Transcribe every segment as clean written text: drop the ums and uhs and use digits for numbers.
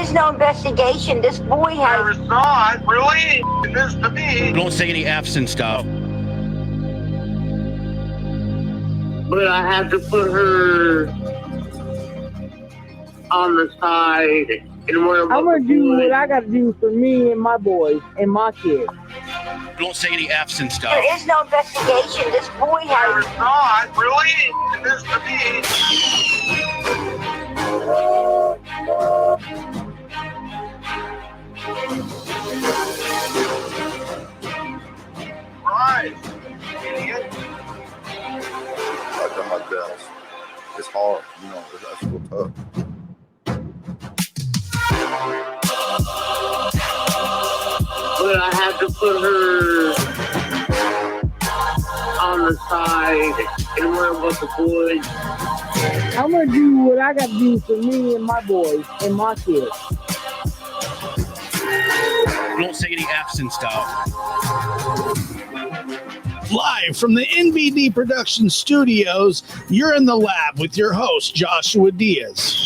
is no investigation. This boy has... There is not, really? It is to me. Don't say any F's and stuff. But I have to put her on the side and worry about I'm gonna do what I gotta do for me and my boys and my kids. Don't say any F's and stuff. There is no investigation. This boy There has... is not, really? It is to me. Right. Idiot. I've done my best. It's hard, that's real tough. But I have to put her on the side and worry about the boys. I'm gonna do what I gotta do for me and my boys and my kids. Don't say any F's and stuff. Live from the NVD Production Studios, you're in the lab with your host, Joshua Diaz.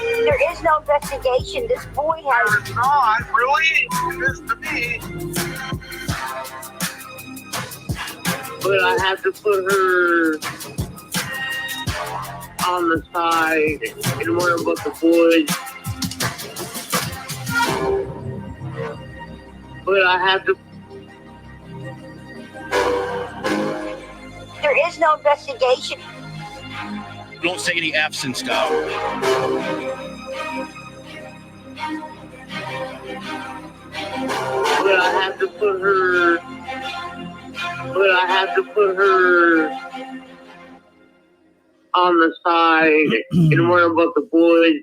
There is no investigation. This boy has... There is not, really? It is to me. But I have to put her on the side and worry about the boys. But I have to... There is no investigation. Don't say any F's and stuff. But I have to put her... But I have to put her on the side and worry about the boys.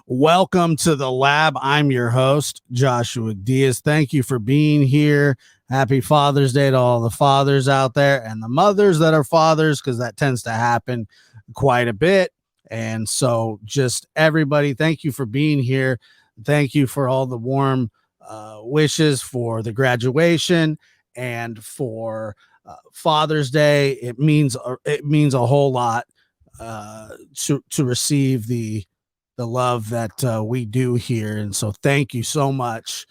Welcome to the lab. I'm your host, Joshua Diaz. Thank you for being here. Happy Father's Day to all the fathers out there and the mothers that are fathers, because that tends to happen quite a bit. And so just everybody, thank you for being here. Thank you for all the warm wishes for the graduation and for Father's Day. It means a whole lot to receive the love that we do here. And so thank you so much,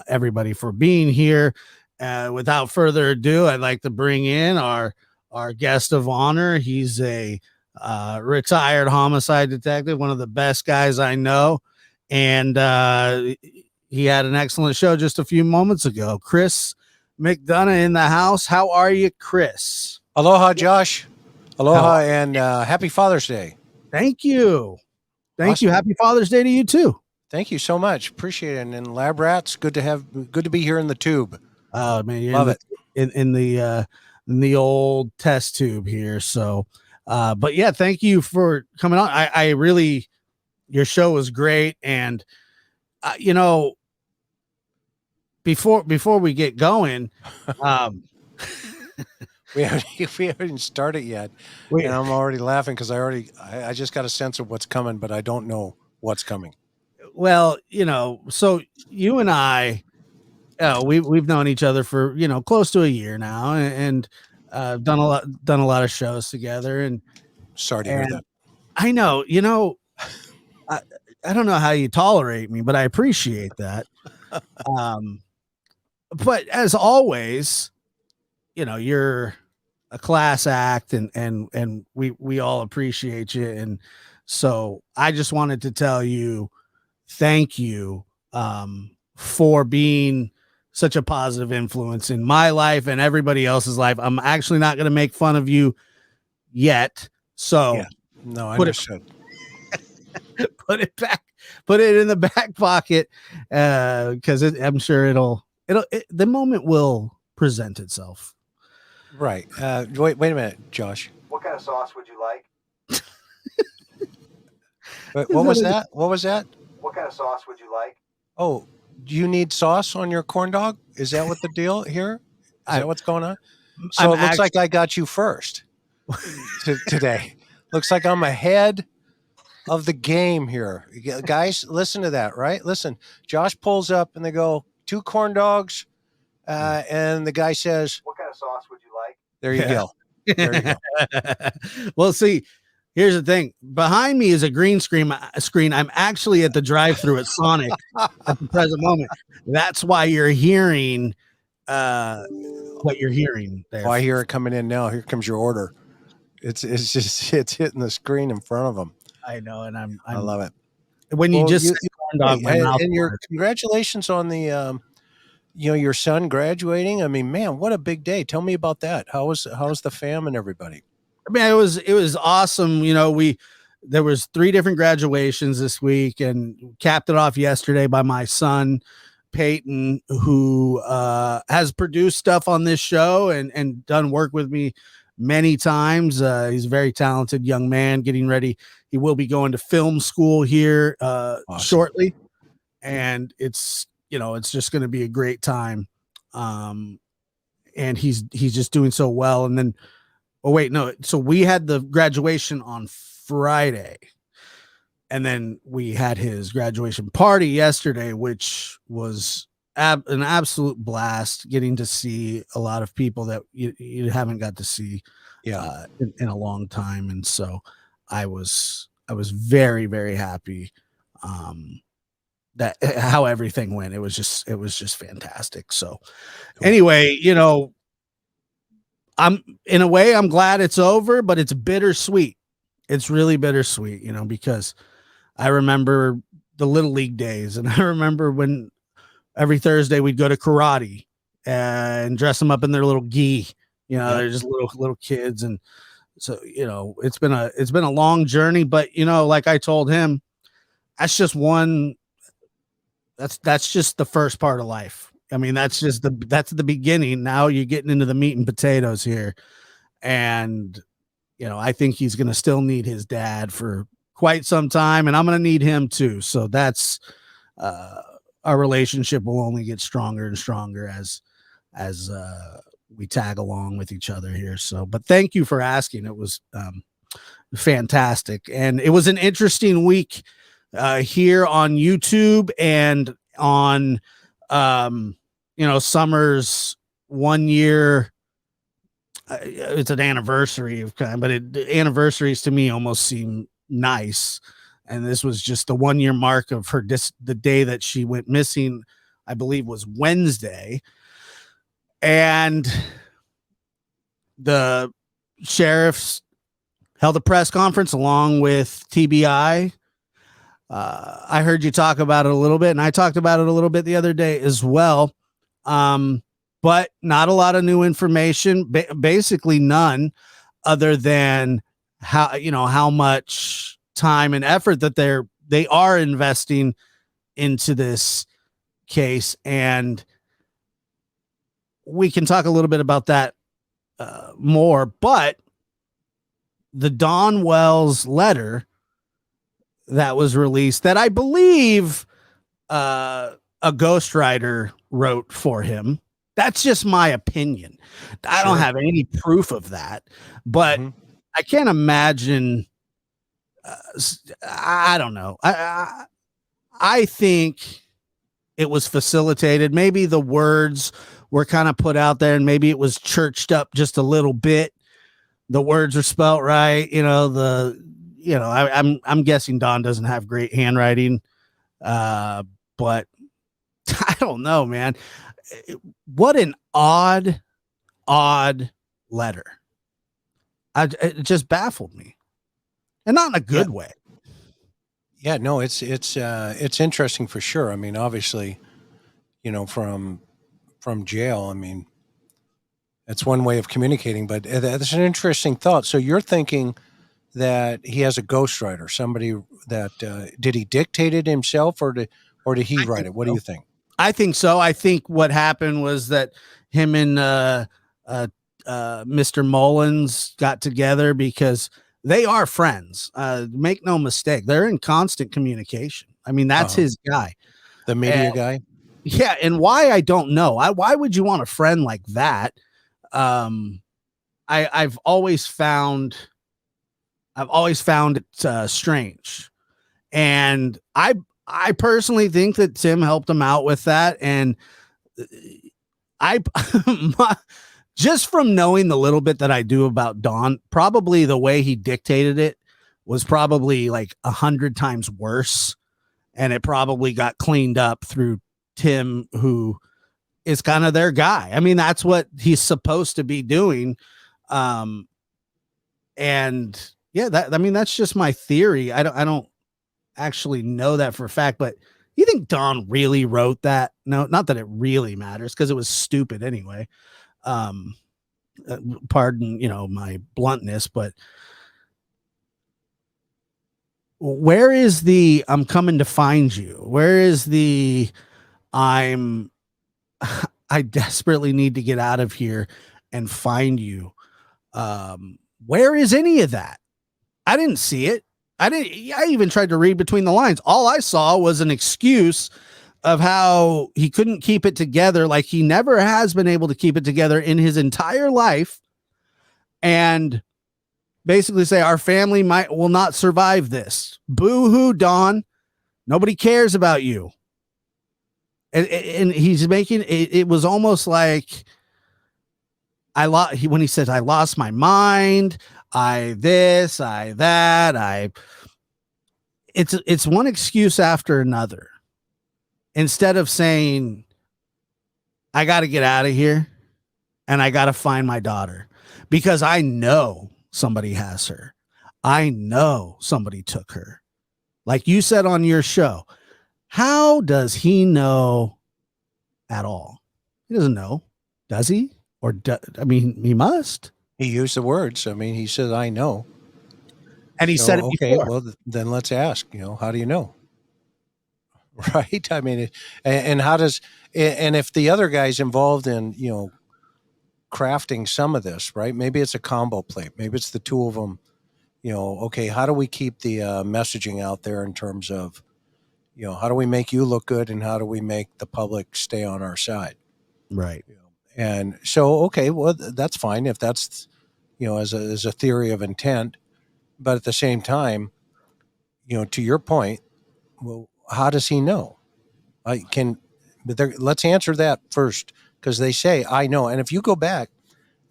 everybody, for being here. Without further ado, I'd like to bring in our guest of honor. He's a retired homicide detective, one of the best guys I know. And he had an excellent show just a few moments ago. Chris McDonough in the house. How are you, Chris? Aloha, Josh. Aloha, and happy Father's Day. Thank you. Thank Awesome. you. Happy Father's Day to you too. Thank you so much. Appreciate it. And Lab Rats, good to be here in the tube. Oh man, you're Love it. In the old test tube here. So, but yeah, thank you for coming on. I really, your show was great, and before we get going, we haven't started yet, and I'm already laughing because I just got a sense of what's coming, but I don't know what's coming. Well, so you and I, we've known each other for close to a year now, and done a lot of shows together. And sorry to hear that. I know, I don't know how you tolerate me, but I appreciate that. But as always, you're a class act, and we all appreciate you. And so I just wanted to tell you, thank you for being such a positive influence in my life and everybody else's life. I'm actually not going to make fun of you yet. So yeah. No, I understood. Put it in the back pocket. Cause I'm sure the moment will present itself. Right. Wait a minute, Josh. What kind of sauce would you like? Wait, what was that? What was that? What kind of sauce would you like? Oh, do you need sauce on your corn dog? Is that what the deal here? Is that what's going on? So it looks like I got you first today. Looks like I'm ahead of the game here. Guys, listen to that, right? Listen, Josh pulls up and they go, 2 corn dogs. And the guy says, what kind of sauce would you like? There you go. There you go. Well, see, Here's the thing. Behind me is a green screen. I'm actually at the drive-through at Sonic at the present moment. That's why you're hearing what you're hearing there. Oh, I hear it coming in now. Here comes your order. It's hitting the screen in front of them. I know, and I love it. When you just say corn dog, my mouth and your waters. congratulations on the your son graduating. I mean, man, what a big day. Tell me about that. How's the fam and everybody? I mean, it was awesome. There was 3 different graduations this week, and capped it off yesterday by my son Peyton, who has produced stuff on this show and done work with me many times. He's a very talented young man getting ready. He will be going to film school here Awesome. shortly, and it's just going to be a great time. And he's just doing so well. And then, oh wait, no. So we had the graduation on Friday, and then we had his graduation party yesterday, which was an absolute blast, getting to see a lot of people that you haven't got to see in a long time. And so I was very, very happy that how everything went. It was just fantastic. So anyway, I'm glad it's over, but it's bittersweet. It's really bittersweet, because I remember the Little League days, and I remember when every Thursday we'd go to karate and dress them up in their little gi. They're just little kids, and so it's been a long journey. But like I told him, that's just the first part of life. I mean, that's the beginning. Now you're getting into the meat and potatoes here, and I think he's going to still need his dad for quite some time, and I'm going to need him too. So that's our relationship will only get stronger and stronger as we tag along with each other here. So, but thank you for asking. It was fantastic, and it was an interesting week here on YouTube and on Summer's 1 year. It's an anniversary of kind, but anniversaries to me almost seem nice. And this was just the 1 year mark of her the day that she went missing, I believe was Wednesday. And the sheriffs held a press conference along with TBI. I heard you talk about it a little bit, and I talked about it a little bit the other day as well. But not a lot of new information, basically none, other than how much time and effort that they are investing into this case. And we can talk a little bit about that more, but the Don Wells letter that was released, that I believe a ghostwriter wrote for him. That's just my opinion. I don't have any proof of that, but I can't imagine. I don't know. I think it was facilitated. Maybe the words were kind of put out there, and maybe it was churched up just a little bit. The words are spelt right. I'm guessing Don doesn't have great handwriting, but I don't know, man. What an odd letter. It just baffled me, and not in a good way. Yeah, no, it's interesting for sure. I mean, obviously, from jail, I mean, that's one way of communicating, but that's an interesting thought. So you're thinking that he has a ghostwriter, somebody that did he dictate it himself, or did he write it? What do you think? I think so. I think what happened was that him and Mr. Mullins got together because they are friends. Make no mistake. They're in constant communication. I mean, that's his guy. The media guy? Yeah. And why, I don't know. Why would you want a friend like that? I've always found it strange. And I personally think that Tim helped him out with that. And just from knowing the little bit that I do about Don, probably the way he dictated it was probably like 100 times worse. And it probably got cleaned up through Tim, who is kind of their guy. I mean, that's what he's supposed to be doing. And yeah, that's just my theory. I don't actually know that for a fact, but you think Don really wrote that? No, not that it really matters because it was stupid anyway. Pardon, my bluntness, but where is the I'm coming to find you? Where is the I desperately need to get out of here and find you? Where is any of that? I didn't see it. I even tried to read between the lines. All I saw was an excuse of how he couldn't keep it together, like he never has been able to keep it together in his entire life, and basically say our family will not survive this. Boo-hoo, Don. Nobody cares about you. And he's making it was almost like when he says I lost my mind, I this, I that, it's one excuse after another. Instead of saying I got to get out of here and I got to find my daughter because I know somebody has her. I know somebody took her. Like you said on your show, how does he know at all? He doesn't know, does he? Or he must. He used the words. I mean, he said, I know. And he said it before. Well, then let's ask, how do you know? Right? I mean, and how does, and if the other guy's involved in, crafting some of this, right? Maybe it's a combo plate. Maybe it's the two of them, okay, how do we keep the messaging out there in terms of, how do we make you look good and how do we make the public stay on our side? Right. And so, okay, well, that's fine if that's, as a theory of intent. But at the same time, to your point, well, how does he know? Let's answer that first, because they say, I know. And if you go back,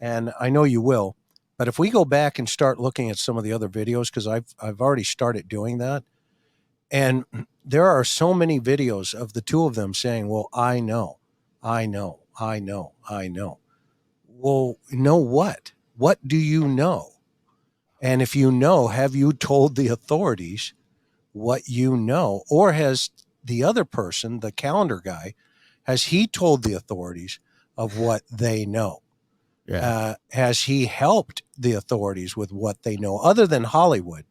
and I know you will, but if we go back and start looking at some of the other videos, because I've already started doing that, and there are so many videos of the two of them saying, well, I know. Well, know what? What do you know? And if you know, have you told the authorities what you know? Or has the other person, the calendar guy, has he told the authorities of what they know? Yeah. Has he helped the authorities with what they know other than Hollywood?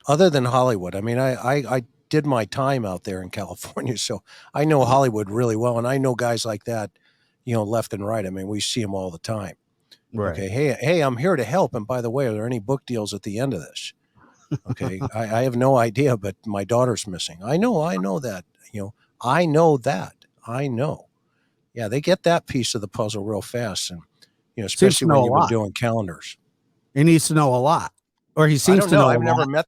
Other than Hollywood. I mean, I did my time out there in California, so I know Hollywood really well. And I know guys like that, left and right. I mean, we see them all the time. Right. Okay. Hey, I'm here to help. And by the way, are there any book deals at the end of this? Okay. I have no idea, but my daughter's missing. I know that, I know that. I know. Yeah. They get that piece of the puzzle real fast. And, especially when you've been doing calendars. He needs to know a lot, or he seems to know. I've never met.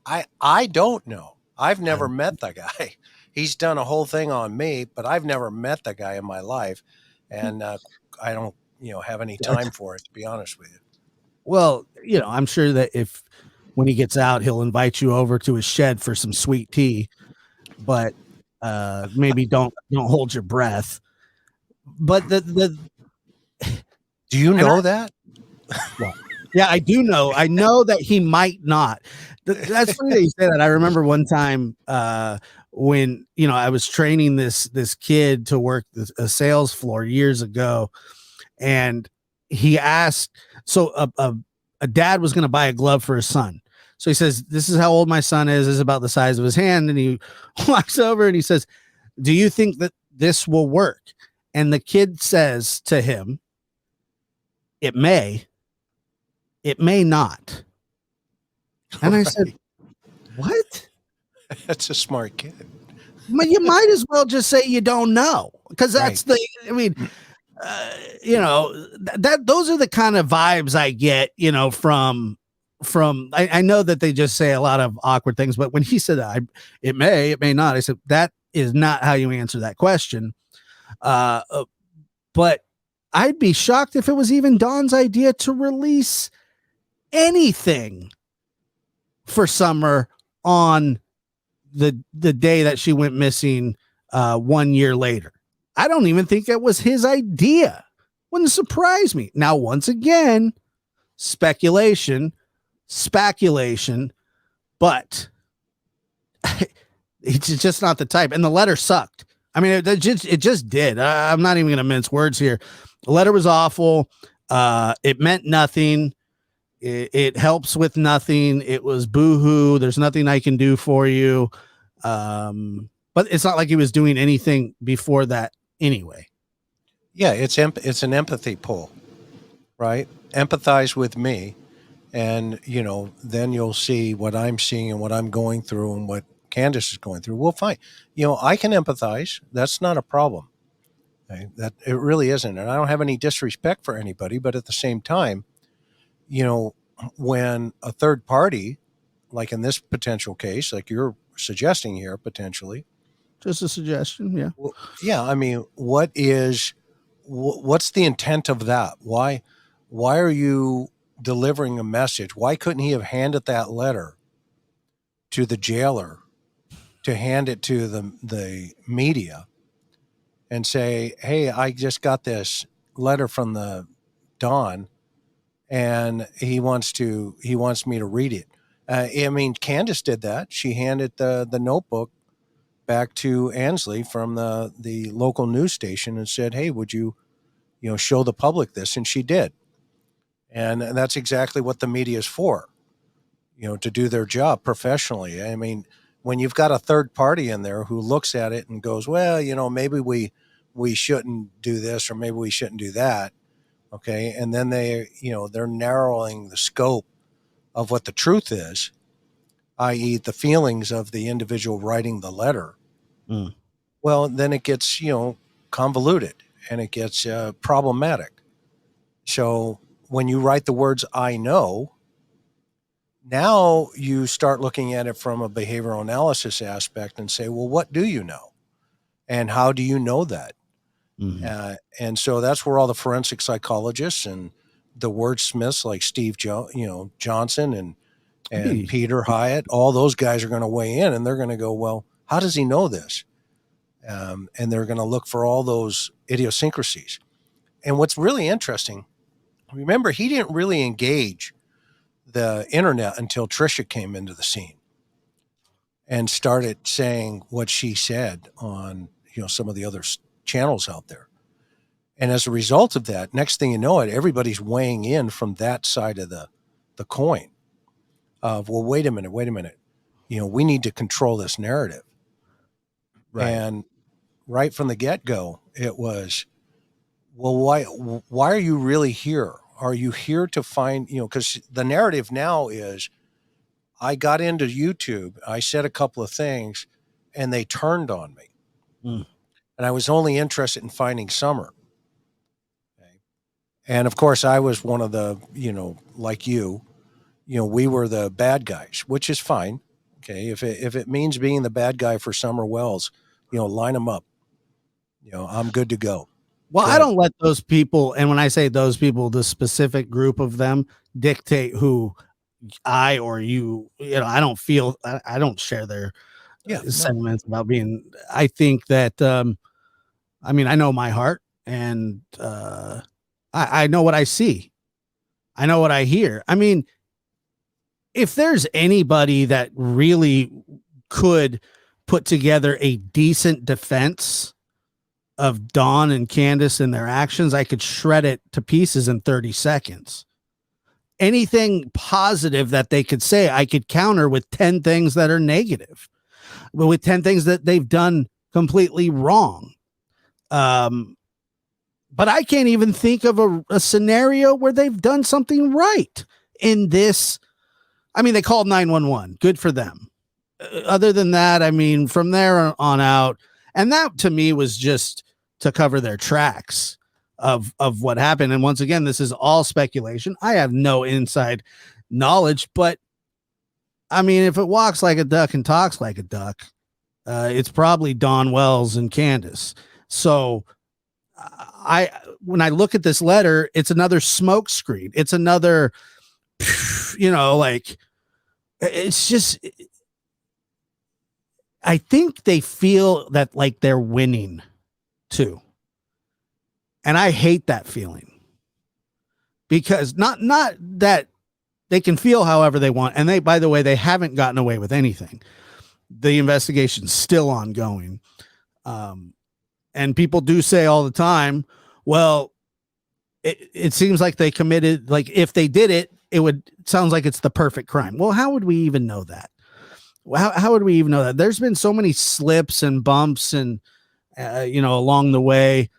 I don't know. I've never met the guy. He's done a whole thing on me, but I've never met the guy in my life. And I don't, have any time for it, to be honest with you. Well, I'm sure that when he gets out, he'll invite you over to his shed for some sweet tea, but maybe don't hold your breath. But do you know that? Well, yeah, I do know. I know that he might not. That's funny that you say that. I remember one time when I was training this kid to work a sales floor years ago, and he asked. So a dad was going to buy a glove for his son. So he says, "This is how old my son is. This is about the size of his hand." And he walks over and he says, "Do you think that this will work?" And the kid says to him, "It may not." And right. I said, "What?" That's a smart kid. You might as well just say you don't know, because that's right. Those are the kind of vibes I get, from I know that they just say a lot of awkward things, but when he said it may not, I said, that is not how you answer that question. But I'd be shocked if it was even Don's idea to release anything for Summer on the day that she went missing 1 year later. I don't even think it was his idea. Wouldn't surprise me. Now, once again, speculation, but it's just not the type. And the letter sucked. I mean, it just did. I'm not even going to mince words here. The letter was awful. It meant nothing. It helps with nothing. It was boo-hoo. There's nothing I can do for you. But it's not like he was doing anything before that anyway. Yeah, it's an empathy pull, right? Empathize with me, and then you'll see what I'm seeing and what I'm going through and what Candace is going through. Well, fine. I can empathize. That's not a problem. Okay? That it really isn't. And I don't have any disrespect for anybody, but at the same time, when a third party, like in this potential case, like you're suggesting here, potentially, just a suggestion. Yeah. Well, yeah. I mean, what's the intent of that? Why are you delivering a message? Why couldn't he have handed that letter to the jailer to hand it to the media and say, hey, I just got this letter from the Don and he wants me to read it. I mean, Candace did that. She handed the notebook back to Ansley from the local news station and said, hey, would you show the public this? And she did. And that's exactly what the media is for, to do their job professionally. I mean, when you've got a third party in there who looks at it and goes, well, maybe we shouldn't do this or maybe we shouldn't do that. Okay. And then they're narrowing the scope of what the truth is, i.e. the feelings of the individual writing the letter. Mm. Well, then it gets, convoluted and it gets problematic. So when you write the words, I know, now you start looking at it from a behavioral analysis aspect and say, well, what do you know? And how do you know that? Mm-hmm. And so that's where all the forensic psychologists and the wordsmiths like Steve Johnson and Peter Hyatt, all those guys are going to weigh in and they're going to go, well, how does he know this? And they're going to look for all those idiosyncrasies. And what's really interesting, remember, he didn't really engage the internet until Trisha came into the scene and started saying what she said on, some of the other channels out there. And as a result of that, next thing you know it, everybody's weighing in from that side of the coin of, well, wait a minute. We need to control this narrative. Right. And right from the get-go, it was, well, why are you really here? Are you here to find, because the narrative now is, I got into YouTube, I said a couple of things, and they turned on me. Mm. And I was only interested in finding Summer. Okay. And of course, I was one of the, like we were the bad guys, which is fine. Okay. If it means being the bad guy for Summer Wells, line them up. I'm good to go. Well, I don't let those people, and when I say those people, the specific group of them dictate who I or you, I don't feel, I don't share their sentiments about being, I think that, I mean, I know my heart and I know what I see. I know what I hear. I mean, if there's anybody that really could put together a decent defense of Dawn and Candace and their actions, I could shred it to pieces in 30 seconds. Anything positive that they could say, I could counter with 10 things that are negative, but with 10 things that they've done completely wrong. But I can't even think of a scenario where they've done something right in this. I mean, they called 911. Good for them. Other than that, I mean, from there on out, and that to me was just to cover their tracks of what happened. And once again, this is all speculation. I have no inside knowledge, but I mean, if it walks like a duck and talks like a duck, it's probably Dawn Wells and Candace. So when I look at this letter, it's another smoke screen. It's another you know, like it's just, I think they feel that like they're winning too. And I hate that feeling because not that they can feel however they want. And they, by the way, they haven't gotten away with anything. The investigation's still ongoing. And people do say all the time, well, it seems like they committed, like if they did it, sounds like it's the perfect crime. Well, how would we even know that? How would we even know that? There's been so many slips and bumps and, along the way.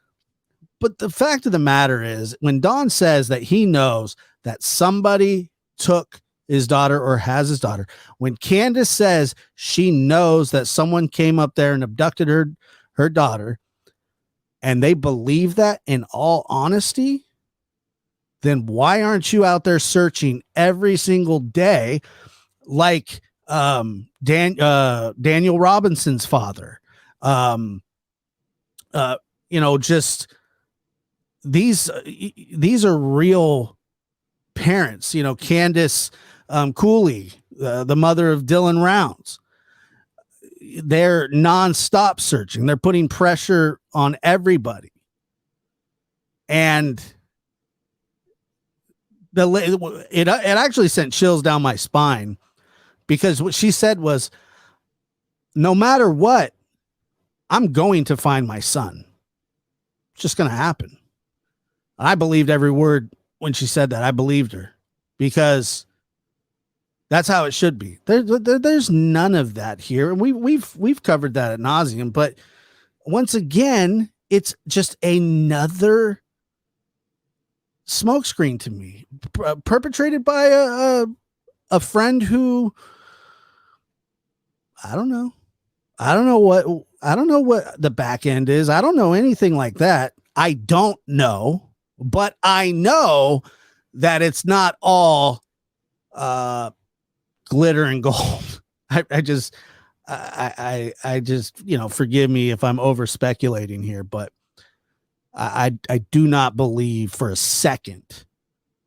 But the fact of the matter is, when Don says that he knows that somebody took his daughter or has his daughter, when Candace says she knows that someone came up there and abducted her daughter, and they believe that in all honesty, then why aren't you out there searching every single day like Daniel Robinson's father? Just these are real parents. Candace Cooley, the mother of Dylan Rounds. They're nonstop searching. They're putting pressure on everybody. And it actually sent chills down my spine, because what she said was, no matter what, I'm going to find my son. It's just going to happen. I believed every word when she said that. I believed her, because that's how it should be. There's none of that here. And we've covered that ad nauseum, but once again, it's just another smokescreen to me, perpetrated by a friend who, I don't know what the back end is. I don't know anything like that. I don't know, but I know that it's not all glitter and gold. I just, forgive me if I'm over speculating here, but I do not believe for a second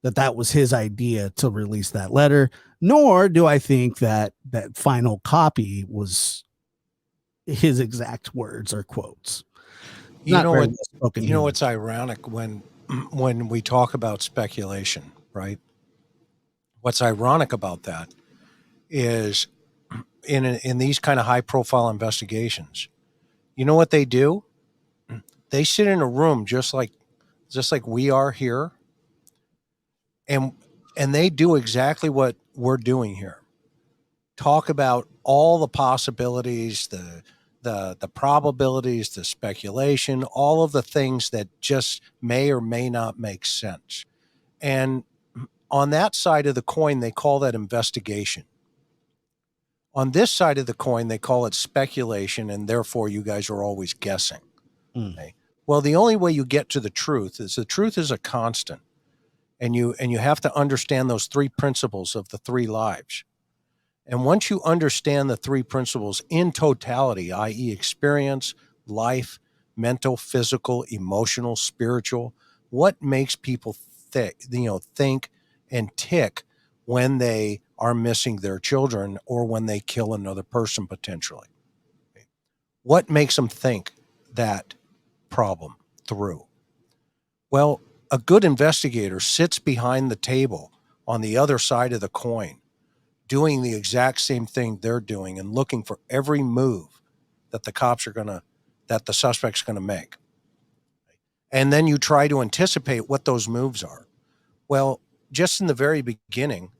that was his idea to release that letter, nor do I think that final copy was his exact words or quotes. It's ironic when we talk about speculation, right? What's ironic about that is in these kind of high profile investigations, you know what they do? They sit in a room just like we are here, and they do exactly what we're doing here. Talk about all the possibilities, the probabilities, the speculation, all of the things that just may or may not make sense. And on that side of the coin, they call that investigation. On this side of the coin, they call it speculation, and therefore you guys are always guessing. Okay? Well, the only way you get to the truth is a constant. And you have to understand those three principles of the three lives. And once you understand the three principles in totality, i.e. experience, life, mental, physical, emotional, spiritual, what makes people think and tick when they are missing their children or when they kill another person potentially? What makes them think that problem through? Well, a good investigator sits behind the table on the other side of the coin, doing the exact same thing they're doing and looking for every move that the suspect's going to make. And then you try to anticipate what those moves are. Well, just in the very beginning,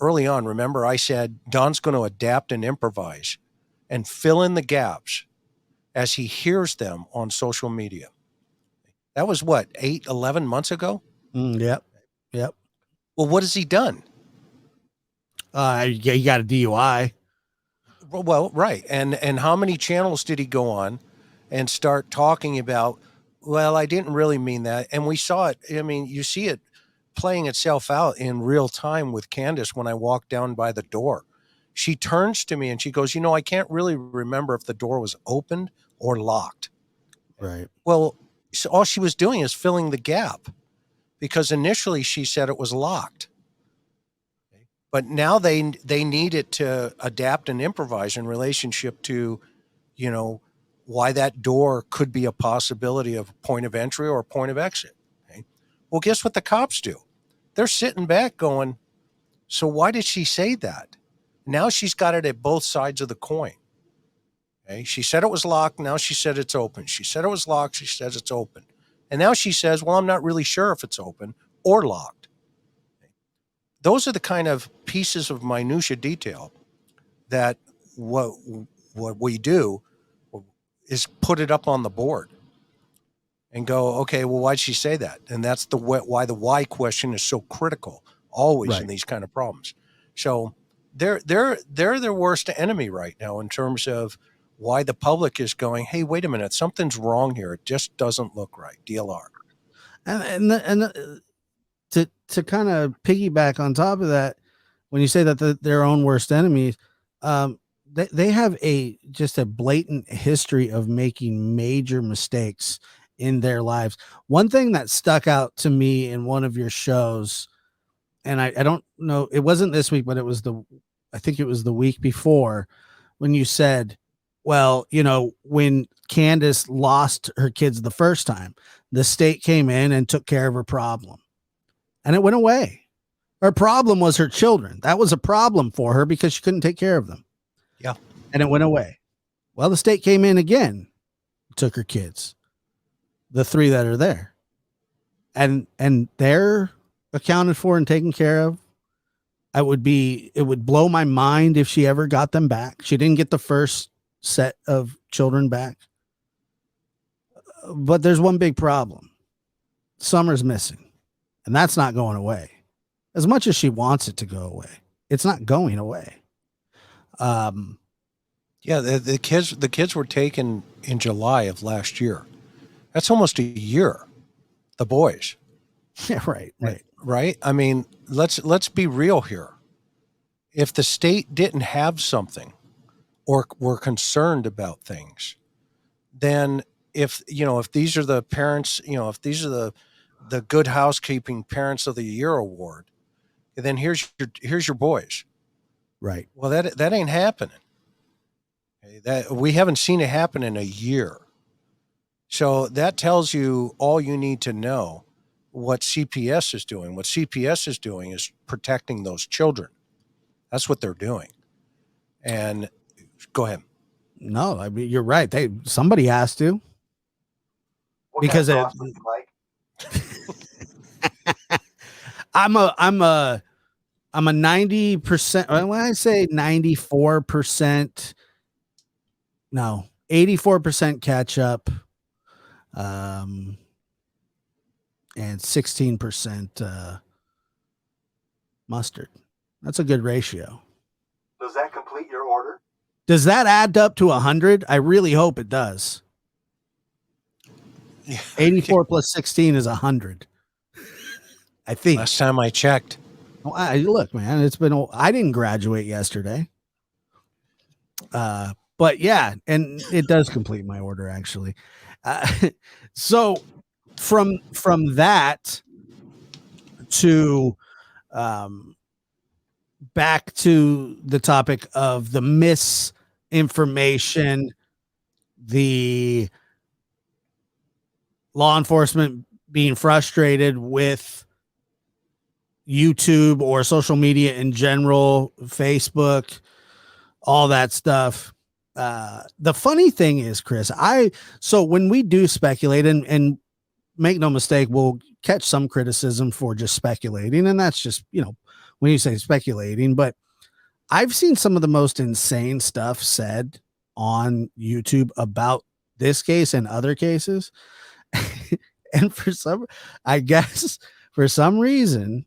early on, remember I said Don's going to adapt and improvise and fill in the gaps as he hears them on social media. That was what, 11 months ago? Yep. Well, what has he done? He got a DUI. Well, right. And how many channels did he go on and start talking about, well, I didn't really mean that. And we saw it. I mean, you see it playing itself out in real time with Candace when I walked down by the door. She turns to me and she goes, I can't really remember if the door was opened or locked. Right. Well, so all she was doing is filling the gap, because initially she said it was locked. but now they need it to adapt and improvise in relationship to, you know, why that door could be a possibility of point of entry or a point of exit. Okay? Well, guess what the cops do? They're sitting back going, so why did she say that? Now she's got it at both sides of the coin. Okay? She said it was locked. Now she said it's open. She said it was locked. She says it's open. And now she says, well, I'm not really sure if it's open or locked. Okay? Those are the kind of pieces of minutia detail that what we do is put it up on the board and go, okay, well, why'd she say that? And that's why the why question is so critical always in these kind of problems. So they're their worst enemy right now in terms of why the public is going, hey, wait a minute, something's wrong here. It just doesn't look right. DLR. To kind of piggyback on top of that, when you say that their own worst enemies, they have just a blatant history of making major mistakes in their lives. One thing that stuck out to me in one of your shows, and I don't know, it wasn't this week, but I think it was the week before, when you said, well, you know, when Candace lost her kids the first time, the state came in and took care of her problem and it went away. Her problem was her children. That was a problem for her because she couldn't take care of them. Yeah. And it went away. Well, the state came in again, took her kids, the 3 that are there, and they're accounted for and taken care of. It would blow my mind if she ever got them back. She didn't get the first set of children back. But there's one big problem. Summer's missing, and that's not going away. As much as she wants it to go away, it's not going away. Yeah, the kids were taken in July of last year. That's almost a year. The boys. Yeah, right. I mean, let's be real here. If the state didn't have something or were concerned about things, then if these are the parents, if these are the Good Housekeeping Parents of the Year award, then here's your boys. Right. Well, that ain't happening. Okay, that we haven't seen it happen in a year. So that tells you all you need to know what CPS is doing. What CPS is doing is protecting those children. That's what they're doing. And go ahead. No, I mean, you're right. Somebody has to. What Because kind of sauce does you like? I'm a 90%. When I say 94%, no, 84% ketchup, and 16% mustard. That's a good ratio. Does that complete your order? Does that add up to 100? I really hope it does. Yeah. 84 plus 16 is 100. I think. Last time I checked. Look, man, I didn't graduate yesterday. But yeah, and it does complete my order actually. So from that to back to the topic of the misinformation, the law enforcement being frustrated with YouTube or social media in general, Facebook, all that stuff. The funny thing is, Chris, so when we do speculate, and make no mistake, we'll catch some criticism for just speculating, and that's just, when you say speculating, but I've seen some of the most insane stuff said on YouTube about this case and other cases. And for some reason,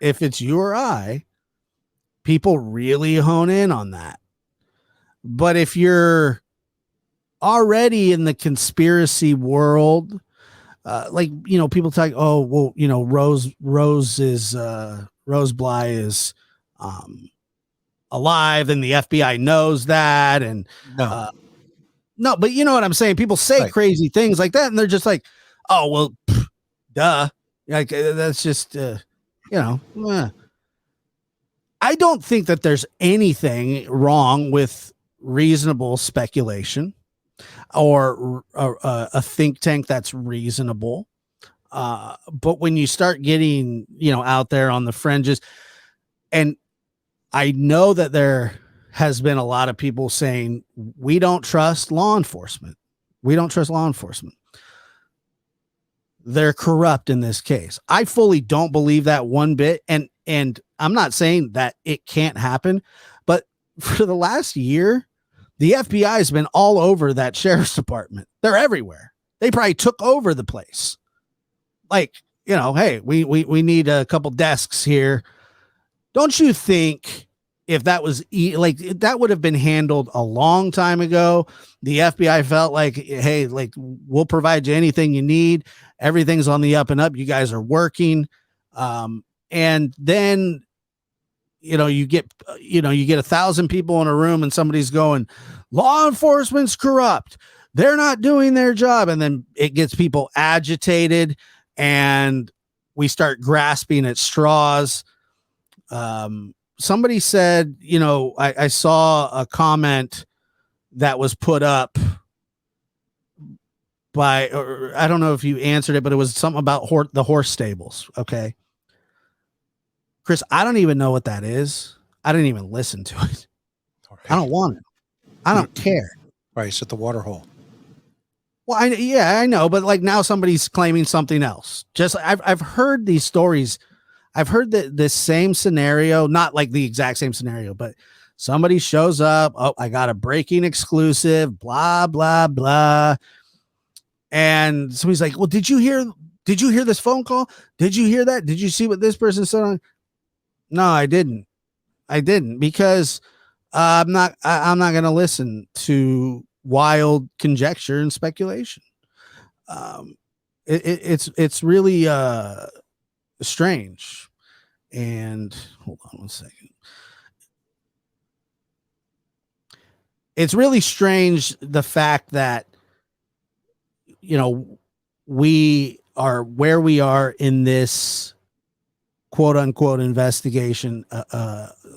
if it's you or I, people really hone in on that. But if you're already in the conspiracy world, people talk, oh, well, Rose Bly is alive and the FBI knows that. And no, but you know what I'm saying? People say crazy things like that. And they're just like, oh, well, duh. Like, that's just, I don't think that there's anything wrong with reasonable speculation or a think tank that's reasonable. But when you start getting, out there on the fringes, and I know that there has been a lot of people saying, we don't trust law enforcement. We don't trust law enforcement. They're corrupt in this case. I fully don't believe that one bit. And I'm not saying that it can't happen, but for the last year, the FBI has been all over that sheriff's department. They're everywhere. They probably took over the place. Like, hey, we need a couple desks here. Don't you think if that was that would have been handled a long time ago? The FBI felt like, hey, like, we'll provide you anything you need. Everything's on the up and up. You guys are working. And then, you get 1,000 people in a room and somebody's going, law enforcement's corrupt. They're not doing their job. And then it gets people agitated and we start grasping at straws. Somebody said, I saw a comment that was put up by, or I don't know if you answered it, but it was something about the horse stables. Okay. Chris, I don't even know what that is. I didn't even listen to it. Right. I don't want it. I don't care. Right. It's at the water hole. Well, I know, but like now somebody's claiming something else. Just I've heard these stories. I've heard this same scenario, not like the exact same scenario, but somebody shows up. Oh, I got a breaking exclusive, blah, blah, blah. And somebody's like, well, did you hear this phone call? Did you hear that? Did you see what this person said on? No, I didn't because I'm not going to listen to wild conjecture and speculation. It's really strange. And hold on one second. It's really strange, the fact that we are where we are in this quote unquote investigation,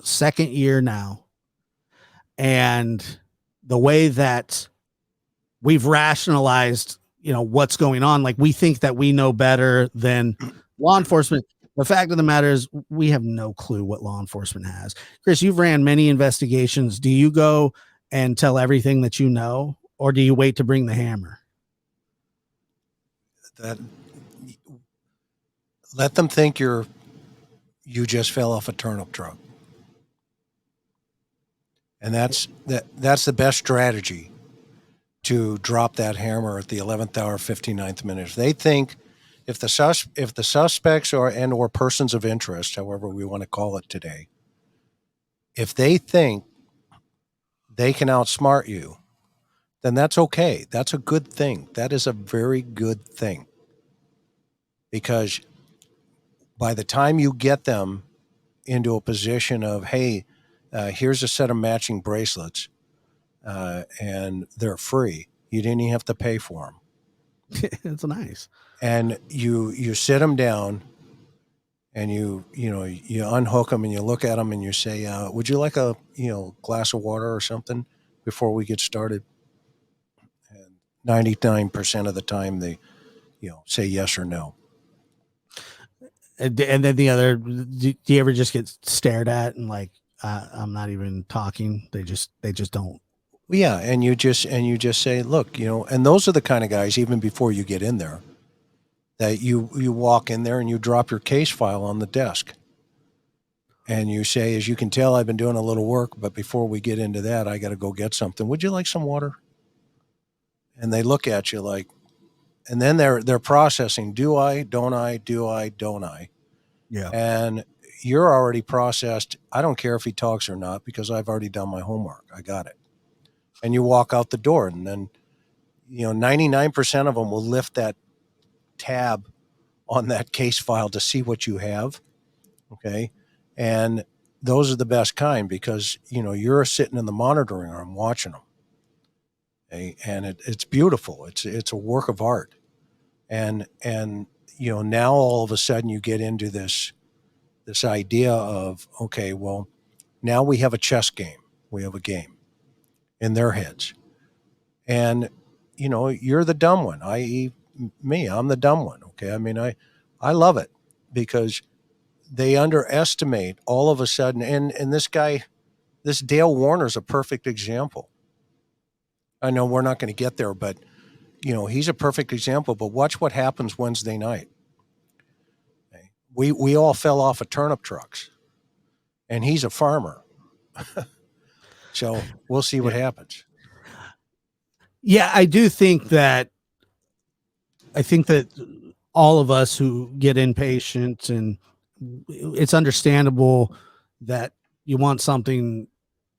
second year now, and the way that we've rationalized what's going on. Like, we think that we know better than law enforcement. The fact of the matter is we have no clue what law enforcement has. Chris, you've ran many investigations. Do you go and tell everything that you know, or do you wait to bring the hammer? Let them think you just fell off a turnip truck. And that's the best strategy, to drop that hammer at the 11th hour, 59th minute. If they think, if the suspects or persons of interest, however we want to call it today, if they think they can outsmart you, then that's okay. That's a good thing. That is a very good thing. Because by the time you get them into a position of, hey, here's a set of matching bracelets, and they're free, you didn't even have to pay for them. That's nice. And you sit them down, and you unhook them, and you look at them, and you say, would you like a glass of water or something before we get started? And 99% of the time they say yes or no. And then the other, do you ever just get stared at and like, I'm not even talking? They just don't. Yeah, and you just say, look, and those are the kind of guys, even before you get in there, that you walk in there and you drop your case file on the desk. And you say, as you can tell, I've been doing a little work, but before we get into that, I got to go get something. Would you like some water? And they look at you like, and then they're processing, do I, don't I, do I, don't I? Yeah. And you're already processed. I don't care if he talks or not, because I've already done my homework. I got it. And you walk out the door, and then 99% of them will lift that tab on that case file to see what you have. Okay. And those are the best kind, because you're sitting in the monitoring room watching them. Okay? And it's beautiful. It's a work of art. And now all of a sudden you get into this idea of, okay, well, Now we have a chess game. We have a game in their heads. And, you know, you're the dumb one, i.e. me. I'm the dumb one. Okay. I mean, I love it because they underestimate all of a sudden. And this guy, this Dale Warner's a perfect example. I know we're not going to get there, but, you know, he's a perfect example. But watch what happens Wednesday night. Okay? We all fell off of turnip trucks, and he's a farmer. So we'll see what happens. Yeah, I think that all of us who get impatient, and it's understandable that you want something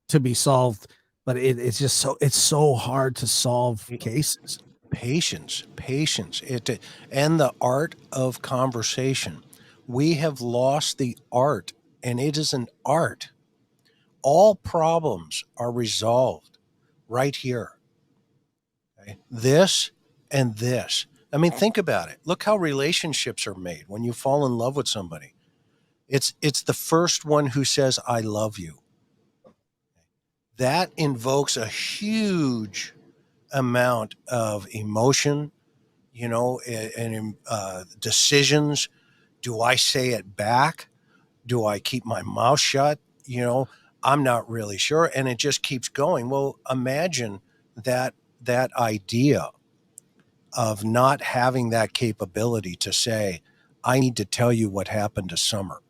to be solved, but it's just it's so hard to solve cases. Patience, and the art of conversation. We have lost the art, and it is an art. All problems are resolved right here. Okay? This and this. I mean, think about it. Look how relationships are made when you fall in love with somebody. It's the first one who says, I love you. That invokes a huge amount of emotion, you know, and decisions. Do I say it back? Do I keep my mouth shut? You know, I'm not really sure. And it just keeps going. Well, imagine that idea of not having that capability to say, I need to tell you what happened to Summer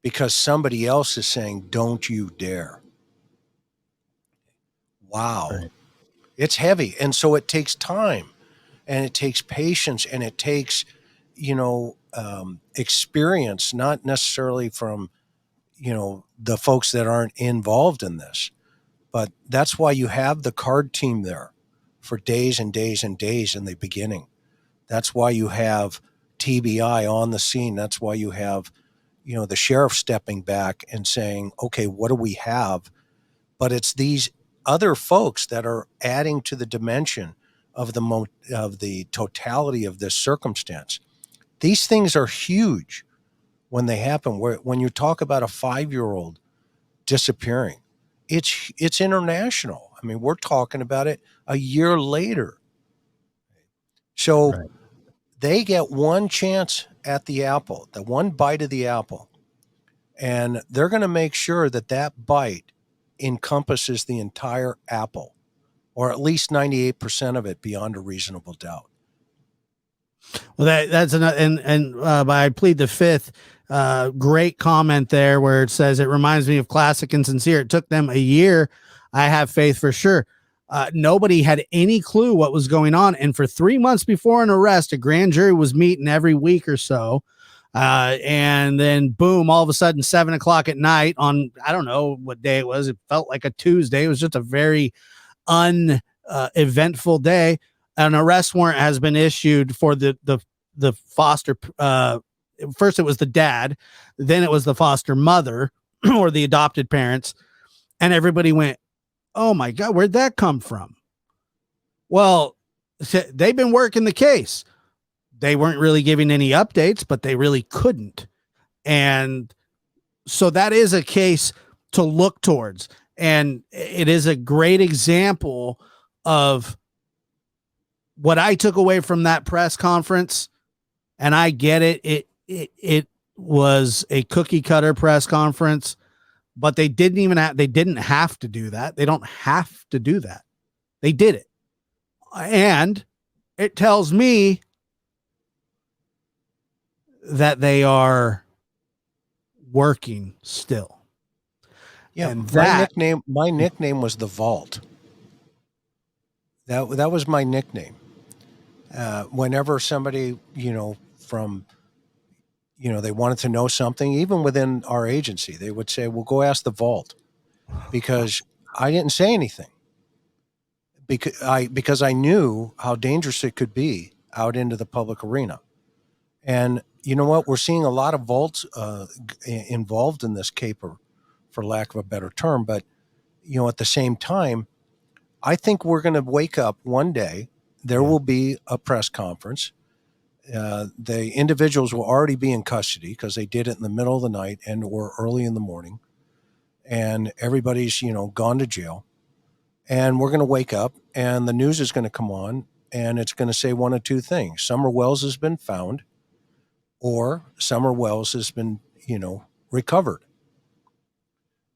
because somebody else is saying, don't you dare. Wow. Right. It's heavy. And so it takes time and it takes patience and it takes, you know, experience, not necessarily from, you know, the folks that aren't involved in this, but that's why you have the card team there for days and days and days in the beginning. That's why you have TBI on the scene. That's why you have, you know, the sheriff stepping back and saying, okay, what do we have? But it's these other folks that are adding to the dimension of the totality of this circumstance. These things are huge when they happen. When you talk about a 5-year-old disappearing, it's international. I mean, we're talking about it a year later. So right. They get one chance at the apple, the one bite of the apple, and they're going to make sure that that bite encompasses the entire apple, or at least 98% of it beyond a reasonable doubt. Well, that's another, and I plead the fifth. Great comment there where it says, it reminds me of classic and sincere. It took them a year. I have faith for sure. Nobody had any clue what was going on. And for 3 months before an arrest, a grand jury was meeting every week or so. And then boom, all of a sudden, 7:00 at night on, I don't know what day it was. It felt like a Tuesday. It was just a very eventful day. An arrest warrant has been issued for the foster. First, it was the dad, then it was the foster mother or the adopted parents, and everybody went, "Oh my God, where'd that come from?" Well, they've been working the case. They weren't really giving any updates, but they really couldn't, and so that is a case to look towards, and it is a great example of what I took away from that press conference. And I get it. It was a cookie cutter press conference, but they didn't have to do that. They don't have to do that. They did it. And it tells me that they are working still. Yeah. And my nickname was the Vault. That was my nickname. Whenever somebody, you know, from, you know, they wanted to know something, even within our agency, they would say, well, go ask the Vault, because I didn't say anything because I knew how dangerous it could be out into the public arena. And you know what? We're seeing a lot of vaults involved in this caper, for lack of a better term. But, you know, at the same time, I think we're going to wake up one day. There will be a press conference. The individuals will already be in custody because they did it in the middle of the night and or early in the morning. and everybody's, gone to jail. And we're going to wake up and the news is going to come on and it's going to say one of two things. Summer Wells has been found or Summer Wells has been, recovered.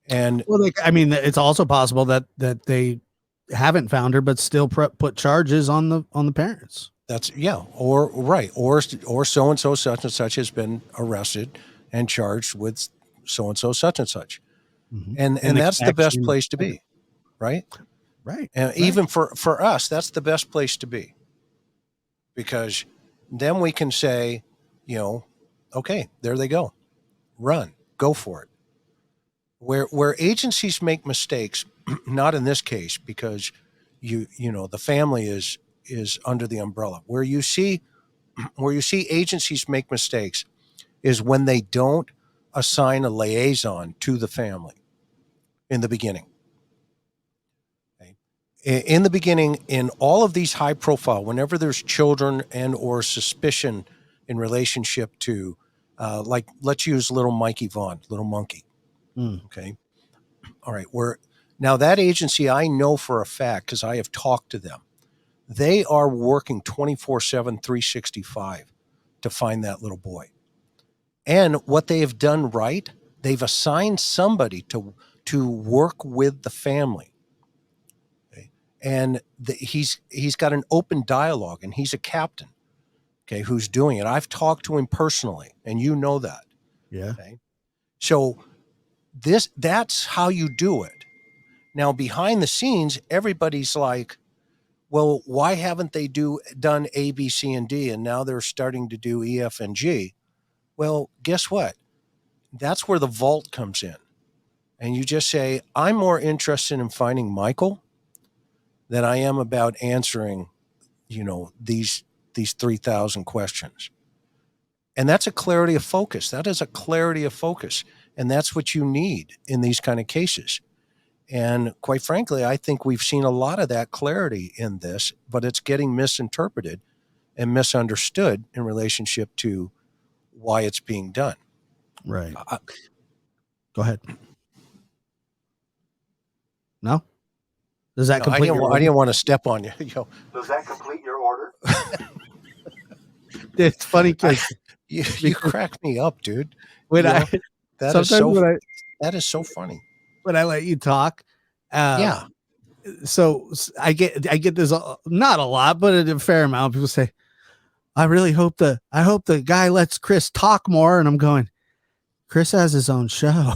And well, it's also possible that they haven't found her, but still put charges on the parents. That's or right. Or so-and-so such and such has been arrested and charged with so-and-so such and such. Mm-hmm. And that's the best place to be. Right. Right. And even for us, that's the best place to be, because then we can say, okay, there they go, run, go for it. Where agencies make mistakes, not in this case, because the family is under the umbrella. Where you see agencies make mistakes is when they don't assign a liaison to the family in the beginning. In the beginning, in all of these high profile, whenever there's children and or suspicion in relationship to, like, let's use little Mikey Vaughn, little monkey. Okay. All right. Now that agency, I know for a fact, because I have talked to them, they are working 24/7, 365 to find that little boy. And what they have done right, they've assigned somebody to work with the family. And he's got an open dialogue, and he's a captain, okay, who's doing it. I've talked to him personally, and you know that. Yeah. Okay. So that's how you do it. Now, behind the scenes, everybody's like, well, why haven't they done A, B, C, and D, and now they're starting to do E, F, and G? Well, guess what? That's where the vault comes in. And you just say, I'm more interested in finding Michael than I am about answering, these 3,000 questions. And that's a clarity of focus. That is a clarity of focus. And that's what you need in these kind of cases. And quite frankly, I think we've seen a lot of that clarity in this, but it's getting misinterpreted and misunderstood in relationship to why it's being done. Right. Go ahead. No? Does that complete your order? I didn't want to step on you. Does that complete your order? It's funny because you crack me up, dude. That is so funny. When I let you talk. Yeah. So I get this not a lot, but a fair amount. People say, I hope the guy lets Chris talk more. And I'm going, Chris has his own show.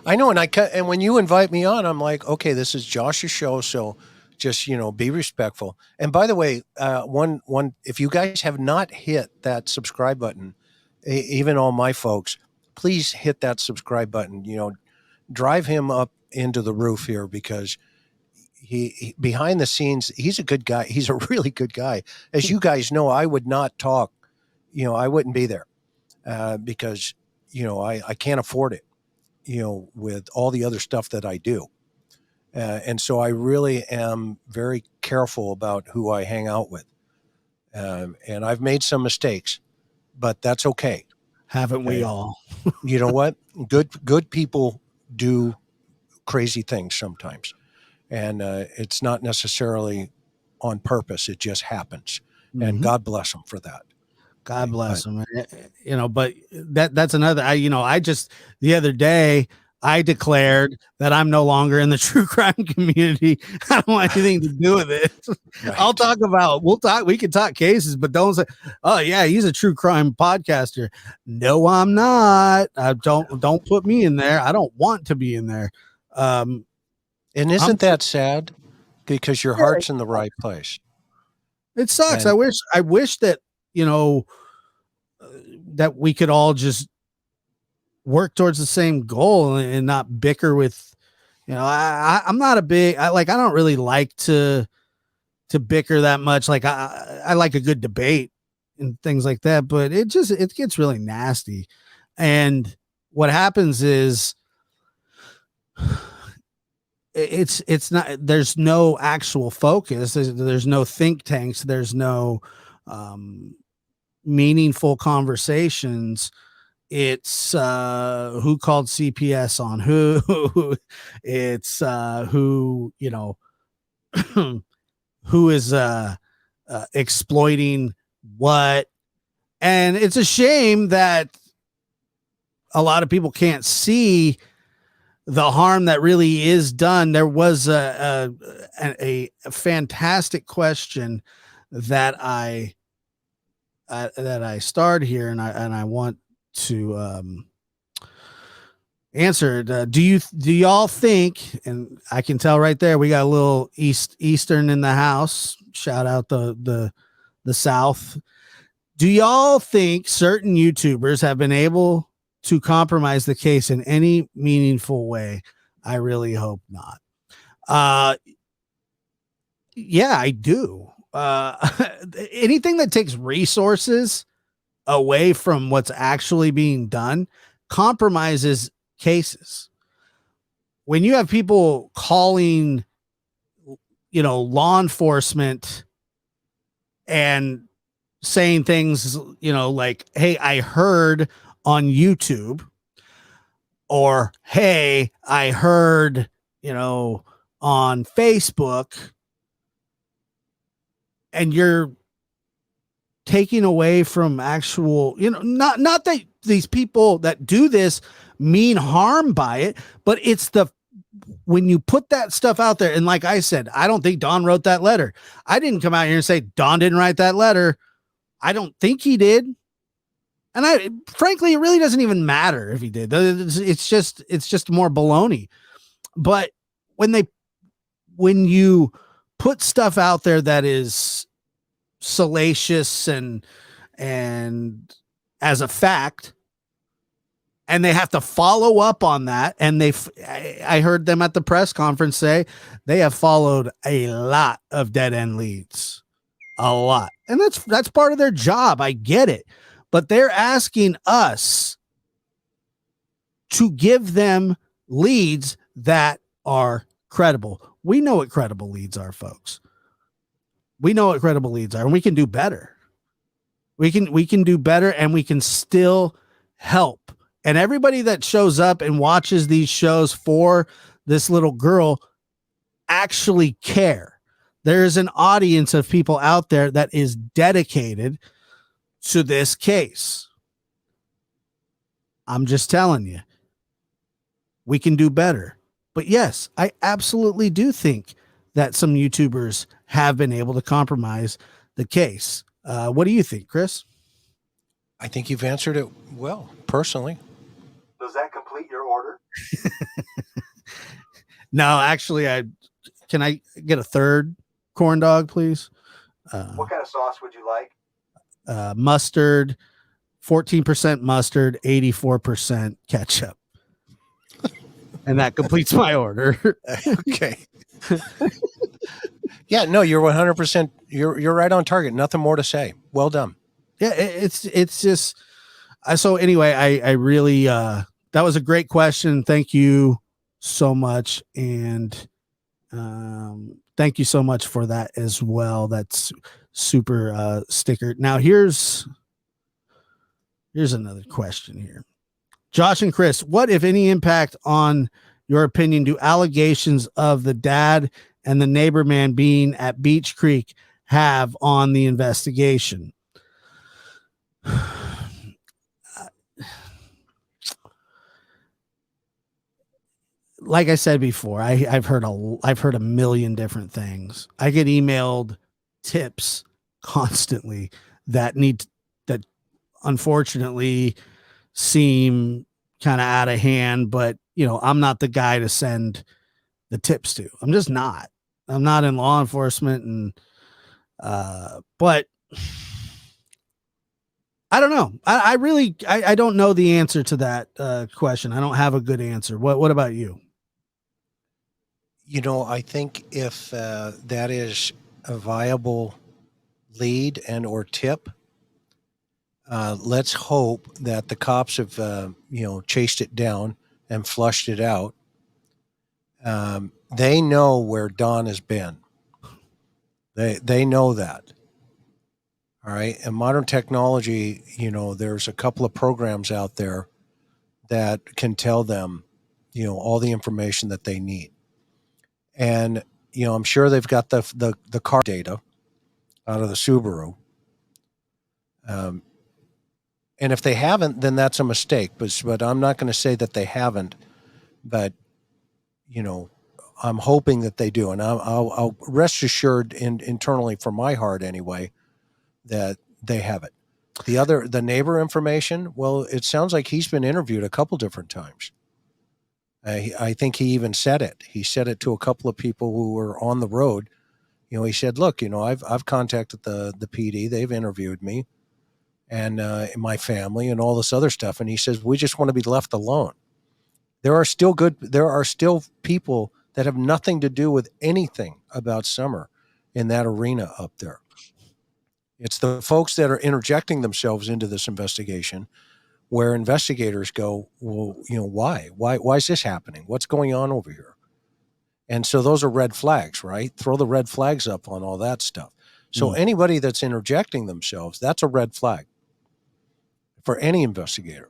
I know. And when you invite me on, I'm like, okay, this is Josh's show. So just, be respectful. And by the way, if you guys have not hit that subscribe button, even all my folks, please hit that subscribe button, drive him up into the roof here, because he behind the scenes, he's a good guy. He's a really good guy. As you guys know, I would not talk, I wouldn't be there because, I can't afford it, with all the other stuff that I do. And so I really am very careful about who I hang out with. And I've made some mistakes, but that's okay. Haven't we all? You know what? Good people do crazy things sometimes. And it's not necessarily on purpose. It just happens. Mm-hmm. And God bless them for that. God bless them. But that's another, I just, the other day, I declared that I'm no longer in the true crime community. I don't want anything to do with it. Right. We can talk cases, but don't say, oh yeah, he's a true crime podcaster. No, I'm not. Don't put me in there. I don't want to be in there. And isn't that sad? Because your heart's in the right place. It sucks. And I wish that, that we could all just work towards the same goal and not bicker with, I'm not a big, I don't really like to bicker that much. Like I like a good debate and things like that, but it gets really nasty. And what happens is it's not, there's no actual focus. There's no think tanks. There's no meaningful conversations. it's who called CPS on who. It's who, you know, who is exploiting what. And it's a shame that a lot of people can't see the harm that really is done. There was a fantastic question that I starred here, and I want to answer it. Do y'all think? And I can tell right there, we got a little Eastern in the house. Shout out the South. Do y'all think certain YouTubers have been able to compromise the case in any meaningful way? I really hope not. Yeah, I do. Anything that takes resources away from what's actually being done compromises cases. When you have people calling, you know, law enforcement and saying things, you know, like, hey, I heard on YouTube, or hey, I heard, you know, on Facebook, and you're taking away from actual, you know, not that these people that do this mean harm by it, but it's when you put that stuff out there. And like I said, I don't think Don wrote that letter. I didn't come out here and say Don didn't write that letter. I don't think he did. And frankly, it really doesn't even matter if he did. It's just more baloney. But when you put stuff out there that is salacious and as a fact, and they have to follow up on that, and I heard them at the press conference say they have followed a lot of dead end leads, a lot, and that's part of their job. I get it, but they're asking us to give them leads that are credible. We know what credible leads are, folks. We know what credible leads are, and we can do better. We can do better, and we can still help. And everybody that shows up and watches these shows for this little girl actually care. There is an audience of people out there that is dedicated to this case. I'm just telling you, we can do better. But yes, I absolutely do think that some YouTubers have been able to compromise the case. What do you think, Chris? I think you've answered it well, personally. Does that complete your order? No, actually, can I get a third corn dog, please? What kind of sauce would you like? Mustard, 14% mustard, 84% ketchup. And that completes my order. Okay. Yeah, no, you're 100%. You're right on target. Nothing more to say. Well done. Yeah, it's just. So anyway, I really that was a great question. Thank you so much, and thank you so much for that as well. That's super sticker. Now here's another question here. Josh and Chris, what, if any, impact on your opinion do allegations of the dad and the neighbor man being at Beach Creek have on the investigation? Like I said before, I've heard a million different things. I get emailed tips constantly that unfortunately seem kind of out of hand, but you know, I'm not the guy to send the tips to. I'm just not. I'm not in law enforcement, and but I don't know. I really don't know the answer to that question. I don't have a good answer. What about you? You know, I think if that is a viable lead and or tip, let's hope that the cops have chased it down and flushed it out. They know where Don has been. They know that. All right. And modern technology, there's a couple of programs out there that can tell them, all the information that they need. And, I'm sure they've got the car data out of the Subaru. And if they haven't, then that's a mistake. But I'm not going to say that they haven't. But, I'm hoping that they do. And I'll rest assured internally from my heart anyway, that they have it. The neighbor information, well, it sounds like he's been interviewed a couple different times. I think he even said it. He said it to a couple of people who were on the road. He said, look, I've contacted the PD. They've interviewed me and my family and all this other stuff. And he says, we just want to be left alone. There are still people that have nothing to do with anything about Summer in that arena up there. It's the folks that are interjecting themselves into this investigation where investigators go, well, why? Why is this happening? What's going on over here? And so those are red flags, right? Throw the red flags up on all that stuff. So anybody that's interjecting themselves, that's a red flag for any investigator.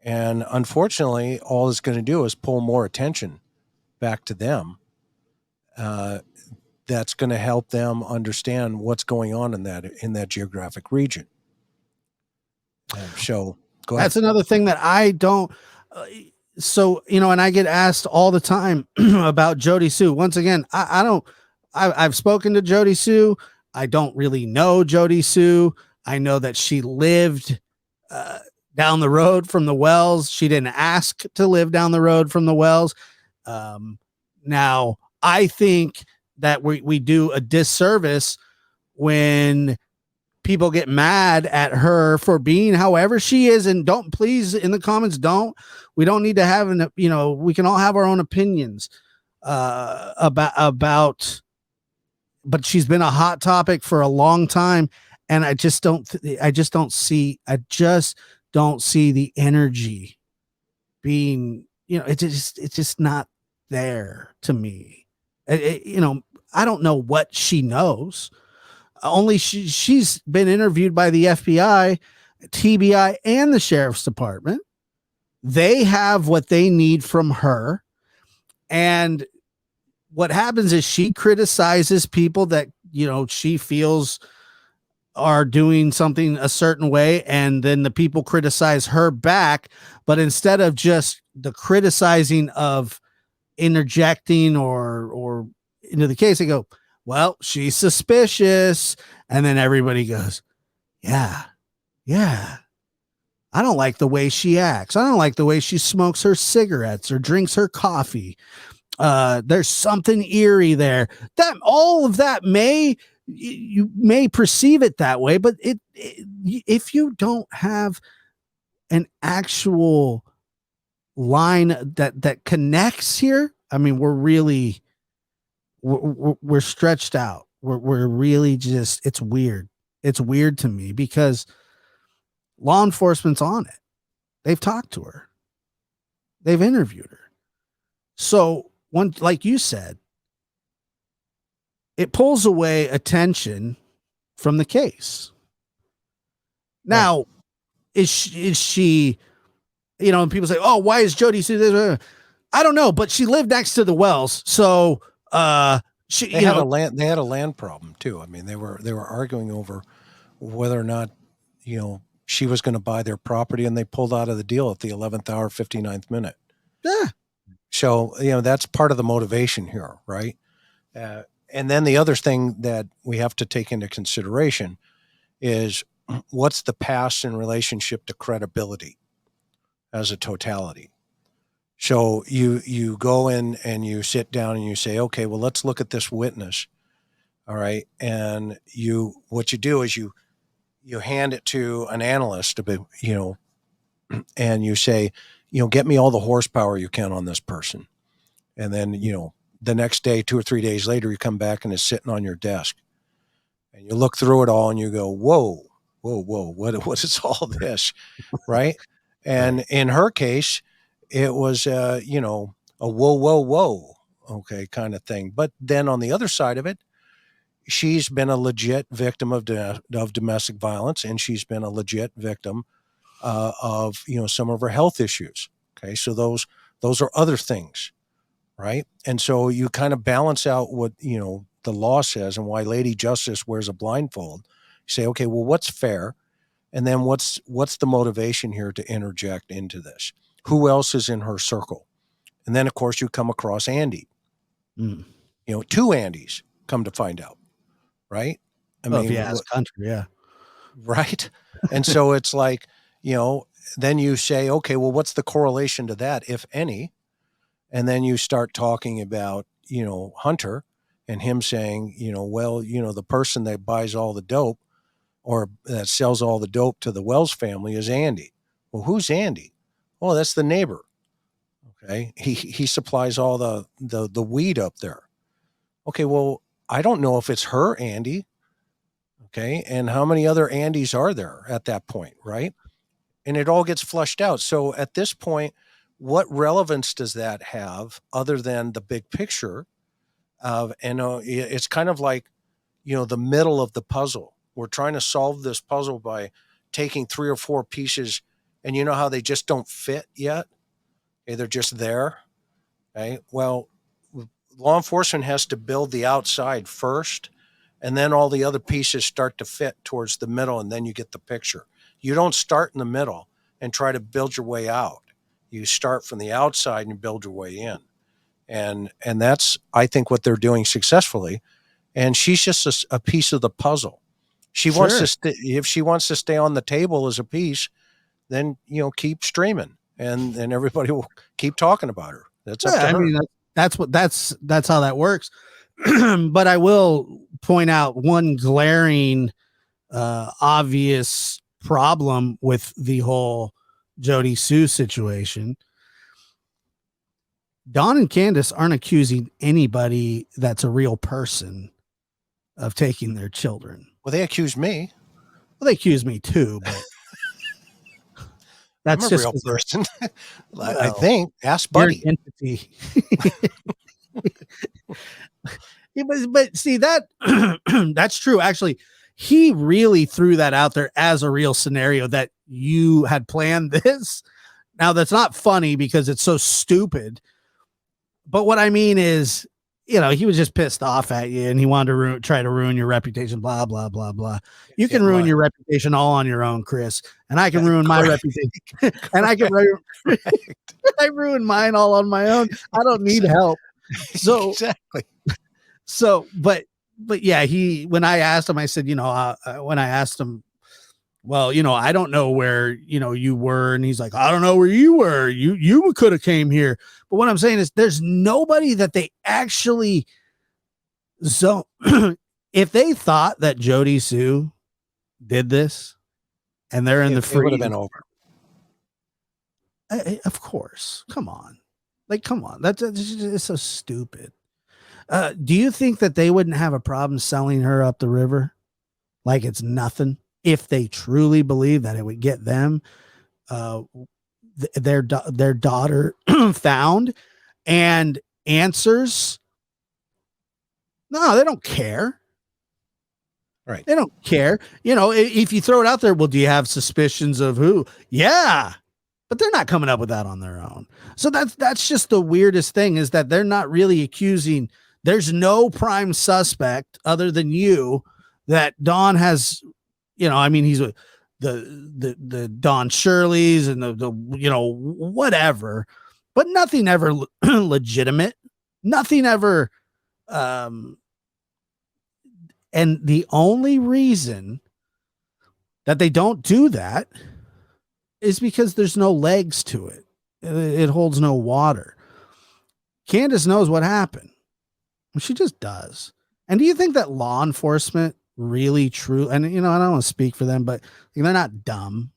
And unfortunately, all it's going to do is pull more attention back to them. That's going to help them understand what's going on in that geographic region. So go ahead. That's another thing that I don't. And I get asked all the time about Jody Sue. Once again, I've spoken to Jody Sue. I don't really know Jody Sue. I know that she lived down the road from the wells. She didn't ask to live down the road from the wells. Now, I think that we do a disservice when people get mad at her for being however she is. And don't, please, in the comments, we don't need to have we can all have our own opinions about, but she's been a hot topic for a long time. And I just don't see the energy being, it's just not there to me. I don't know what she knows. Only she's been interviewed by the FBI, TBI, and the sheriff's department. They have what they need from her. And what happens is she criticizes people that, she feels are doing something a certain way. And then the people criticize her back. But instead of just the criticizing of interjecting or into the case, they go, well, she's suspicious. And then everybody goes, yeah. I don't like the way she acts. I don't like the way she smokes her cigarettes or drinks her coffee. There's something eerie there. That all of that you may perceive it that way, but if you don't have an actual line that connects here, I mean, we're stretched out. We're really just, it's weird. It's weird to me because law enforcement's on it. They've talked to her. They've interviewed her. So like you said, it pulls away attention from the case. Now, is she, and people say, oh, why is Jody Sue this? I don't know, but she lived next to the wells. So, they had a land problem too. I mean, they were arguing over whether or not, she was going to buy their property, and they pulled out of the deal at the 11th hour, 59th minute. Yeah. So, that's part of the motivation here, right? And then the other thing that we have to take into consideration is what's the past in relationship to credibility as a totality. So you go in and you sit down and you say, okay, well, let's look at this witness. All right. And what you do is you hand it to an analyst, and you say, get me all the horsepower you can on this person. And then, the next day, 2 or 3 days later, you come back and it's sitting on your desk and you look through it all and you go, whoa, what is all this? Right. And in her case, it was, a whoa, okay, kind of thing. But then on the other side of it, she's been a legit victim of domestic violence, and she's been a legit victim of some of her health issues. Okay, so those are other things, right? And so you kind of balance out what the law says and why Lady Justice wears a blindfold. You say, okay, well, what's fair, and then what's the motivation here to interject into this? Who else is in her circle? And then, of course, you come across Andy. Mm. Two Andys, come to find out, right? I mean, if you ask country, yeah. Right. And so it's like, then you say, okay, well, what's the correlation to that, if any? And then you start talking about, Hunter and him saying, well, the person that buys all the dope or that sells all the dope to the Wells family is Andy. Well, who's Andy? Well, that's the neighbor. Okay. He supplies all the weed up there. Okay. Well, I don't know if it's her Andy. Okay. And how many other Andys are there at that point? Right. And it all gets flushed out. So at this point, what relevance does that have other than the big picture of, and it's kind of like, the middle of the puzzle. We're trying to solve this puzzle by taking 3 or 4 pieces, and you know how they just don't fit yet? Okay, they're just there. Okay. Well, law enforcement has to build the outside first, and then all the other pieces start to fit towards the middle, and then you get the picture. You don't start in the middle and try to build your way out. You start from the outside and build your way in. And that's, I think, what they're doing successfully. And she's just a piece of the puzzle. She wants to if she wants to stay on the table as a piece, then keep streaming, and everybody will keep talking about her. That's up to her. I mean, that's how that works. But I will point out one glaring, obvious problem with the whole Jody Sue situation. Dawn and Candace aren't accusing anybody that's a real person of taking their children. Well, they accuse me. Well, they accuse me too, but that's I'm a real person. Well, I think. Ask Buddy. Entity. Yeah, but see that that's true. Actually, he really threw that out there as a real scenario that you had planned this. Now that's not funny because it's so stupid. But what I mean is, he was just pissed off at you and he wanted to try to ruin your reputation, blah, blah, blah, blah. You can ruin your reputation all on your own, Chris. And I can ruin my reputation. And I can I ruin mine all on my own. I don't need help. So exactly. So, but yeah, when I asked him, I said, when I asked him, well, I don't know where, you were. And he's like, I don't know where you were. You could have came here. But what I'm saying is there's nobody that they actually, so if they thought that Jody Sue did this and they're in the free, it would have been over. Of course. Come on. It's so stupid. Do you think that they wouldn't have a problem selling her up the river? Like it's nothing if they truly believe that it would get them their daughter found and answers. No, they don't care. Right. They don't care. If you throw it out there, well, do you have suspicions of who? Yeah. But they're not coming up with that on their own. So that's just the weirdest thing is that they're not really accusing. There's no prime suspect other than you that Don has, he's the Don Shirley's and the whatever, but nothing ever legitimate, nothing ever. And the only reason that they don't do that is because there's no legs to it. It holds no water. Candace knows what happened. She just does. And do you think that law enforcement really true? And, I don't want to speak for them, but they're not dumb.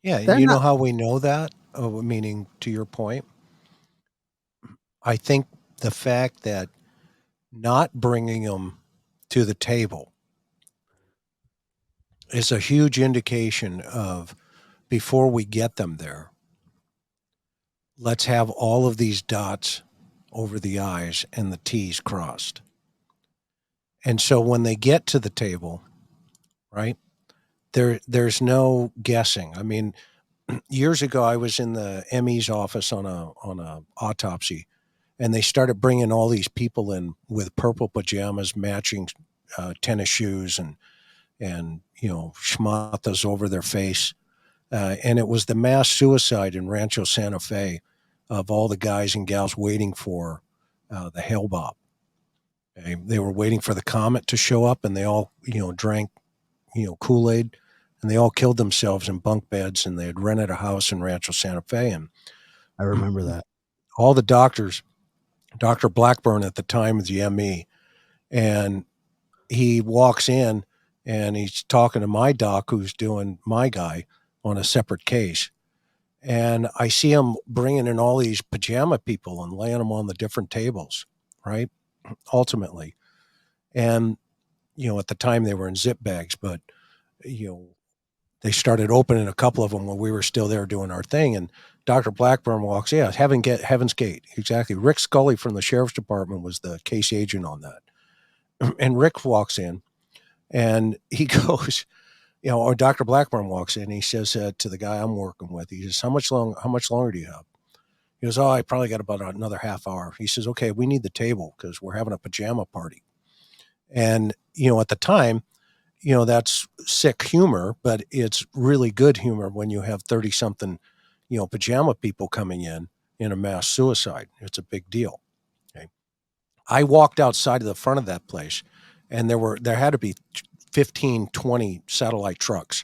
Yeah. Know how we know that? Meaning to your point, I think the fact that not bringing them to the table is a huge indication of before we get them there, let's have all of these dots over the I's and the T's crossed. And so when they get to the table, right, there's no guessing. I mean, years ago, I was in the ME's office on a autopsy, and they started bringing all these people in with purple pajamas, matching tennis shoes, and schmatas over their face, and it was the mass suicide in Rancho Santa Fe of all the guys and gals waiting for the Hale Bob. Okay? They were waiting for the comet to show up, and they all drank Kool-Aid, and they all killed themselves in bunk beds, and they had rented a house in Rancho Santa Fe. And I remember that. All the doctors, Dr. Blackburn at the time was the ME, and he walks in and he's talking to my doc who's doing my guy on a separate case. And I see him bringing in all these pajama people and laying them on the different tables, right? Ultimately. And, at the time they were in zip bags, but, they started opening a couple of them when we were still there doing our thing. And Dr. Blackburn walks, Heaven's Gate. Exactly. Rick Scully from the Sheriff's Department was the case agent on that. And Rick walks in and he goes, or Dr. Blackburn walks in, he says to the guy I'm working with, he says, how much longer do you have? He goes, I probably got about another half hour. He says, okay, we need the table because we're having a pajama party. And, at the time, that's sick humor, but it's really good humor when you have 30 something, pajama people coming in a mass suicide. It's a big deal. Okay. I walked outside of the front of that place and there had to be 15, 20 satellite trucks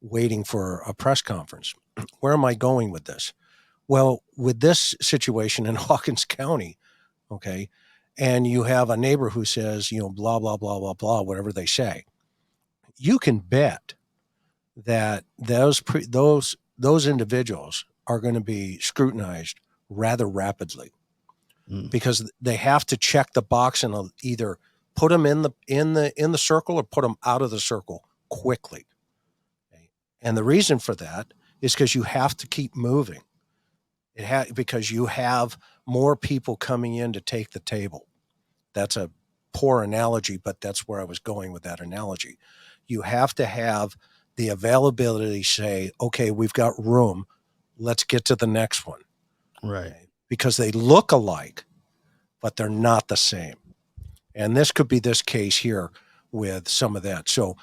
waiting for a press conference. Where am I going with this? Well, with this situation in Hawkins County, okay, and you have a neighbor who says, blah, blah, blah, blah, blah, whatever they say, you can bet that those individuals are going to be scrutinized rather rapidly because they have to check the box and either put them in the circle or put them out of the circle quickly. Okay? And the reason for that is because you have to keep moving. Because you have more people coming in to take the table. That's a poor analogy, but that's where I was going with that analogy. You have to have the availability say, okay, we've got room. Let's get to the next one. Right. Okay? Because they look alike, but they're not the same. And this could be this case here with some of that. So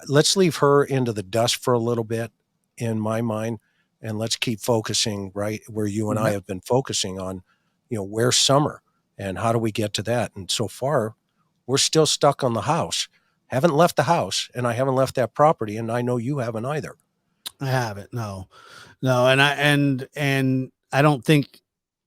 let's leave her into the dust for a little bit in my mind. And let's keep focusing right where you and I have been focusing on, where's Summer and how do we get to that? And so far, we're still stuck on the house. Haven't left the house, and I haven't left that property, and I know you haven't either. I haven't. No. And I don't think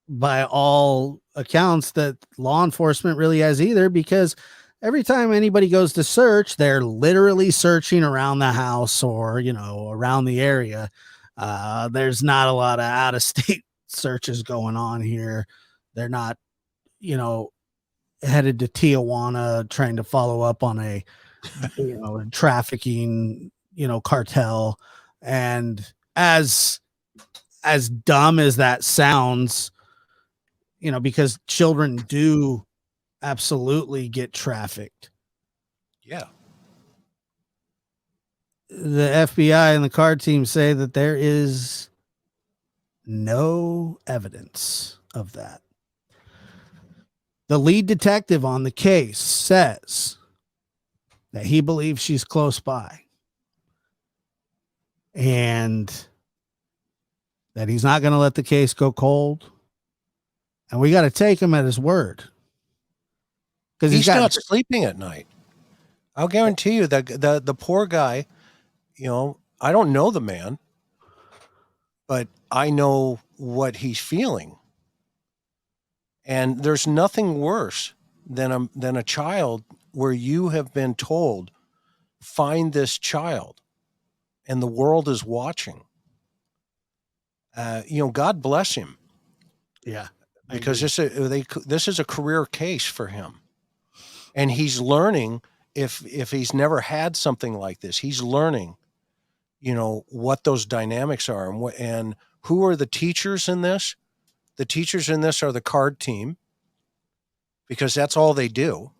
by all accounts that law enforcement really has either, because every time anybody goes to search, they're literally searching around the house or, around the area. There's not a lot of out of state searches going on here. They're not, headed to Tijuana trying to follow up on a, trafficking, cartel. And as dumb as that sounds, because children do absolutely get trafficked. Yeah. The FBI and the card team say that there is no evidence of that. The lead detective on the case says that he believes she's close by and that he's not going to let the case go cold. And we got to take him at his word. Because he's not sleeping at night. I'll guarantee you that the poor guy, I don't know the man, but I know what he's feeling. And there's nothing worse than a child where you have been told, find this child, and the world is watching. God bless him. Yeah. Because this is a career case for him. And he's learning, if he's never had something like this, he's learning, what those dynamics are and who are the teachers in this. The teachers in this are the card team, because that's all they do.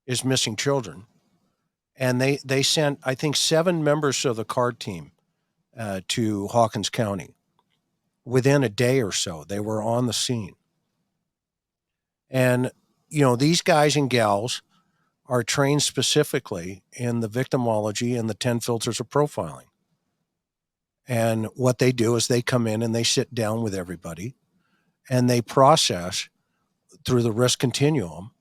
is missing children. And they sent, I think, 7 members of the CARD team to Hawkins County. Within a day or so, they were on the scene. And, these guys and gals are trained specifically in the victimology and the 10 filters of profiling. And what they do is they come in and they sit down with everybody and they process through the risk continuum.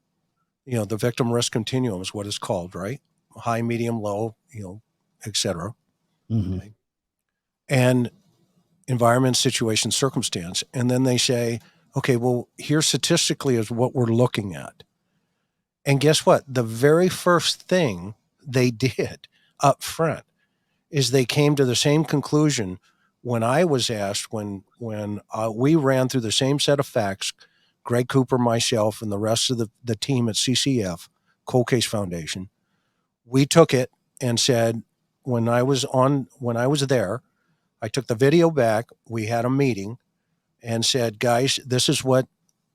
The victim risk continuum is what it's called, right? High, medium, low, et cetera. Mm-hmm. Okay. And environment, situation, circumstance. And then they say, okay, well, here statistically is what we're looking at. And guess what? The very first thing they did up front is they came to the same conclusion when I was asked, when we ran through the same set of facts, Greg Cooper, myself, and the rest of the team at CCF, Cold Case Foundation, we took it and said, when I was there, I took the video back, we had a meeting and said, guys, this is what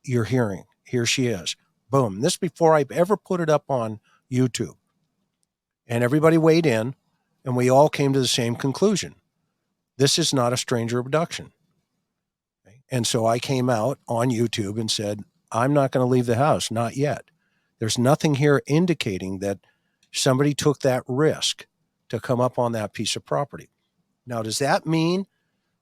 you're hearing. Here she is. Boom. This before I ever put it up on YouTube. And everybody weighed in and we all came to the same conclusion. This is not a stranger abduction. Okay? And so I came out on YouTube and said, I'm not going to leave the house, not yet. There's nothing here indicating that somebody took that risk to come up on that piece of property. Now, does that mean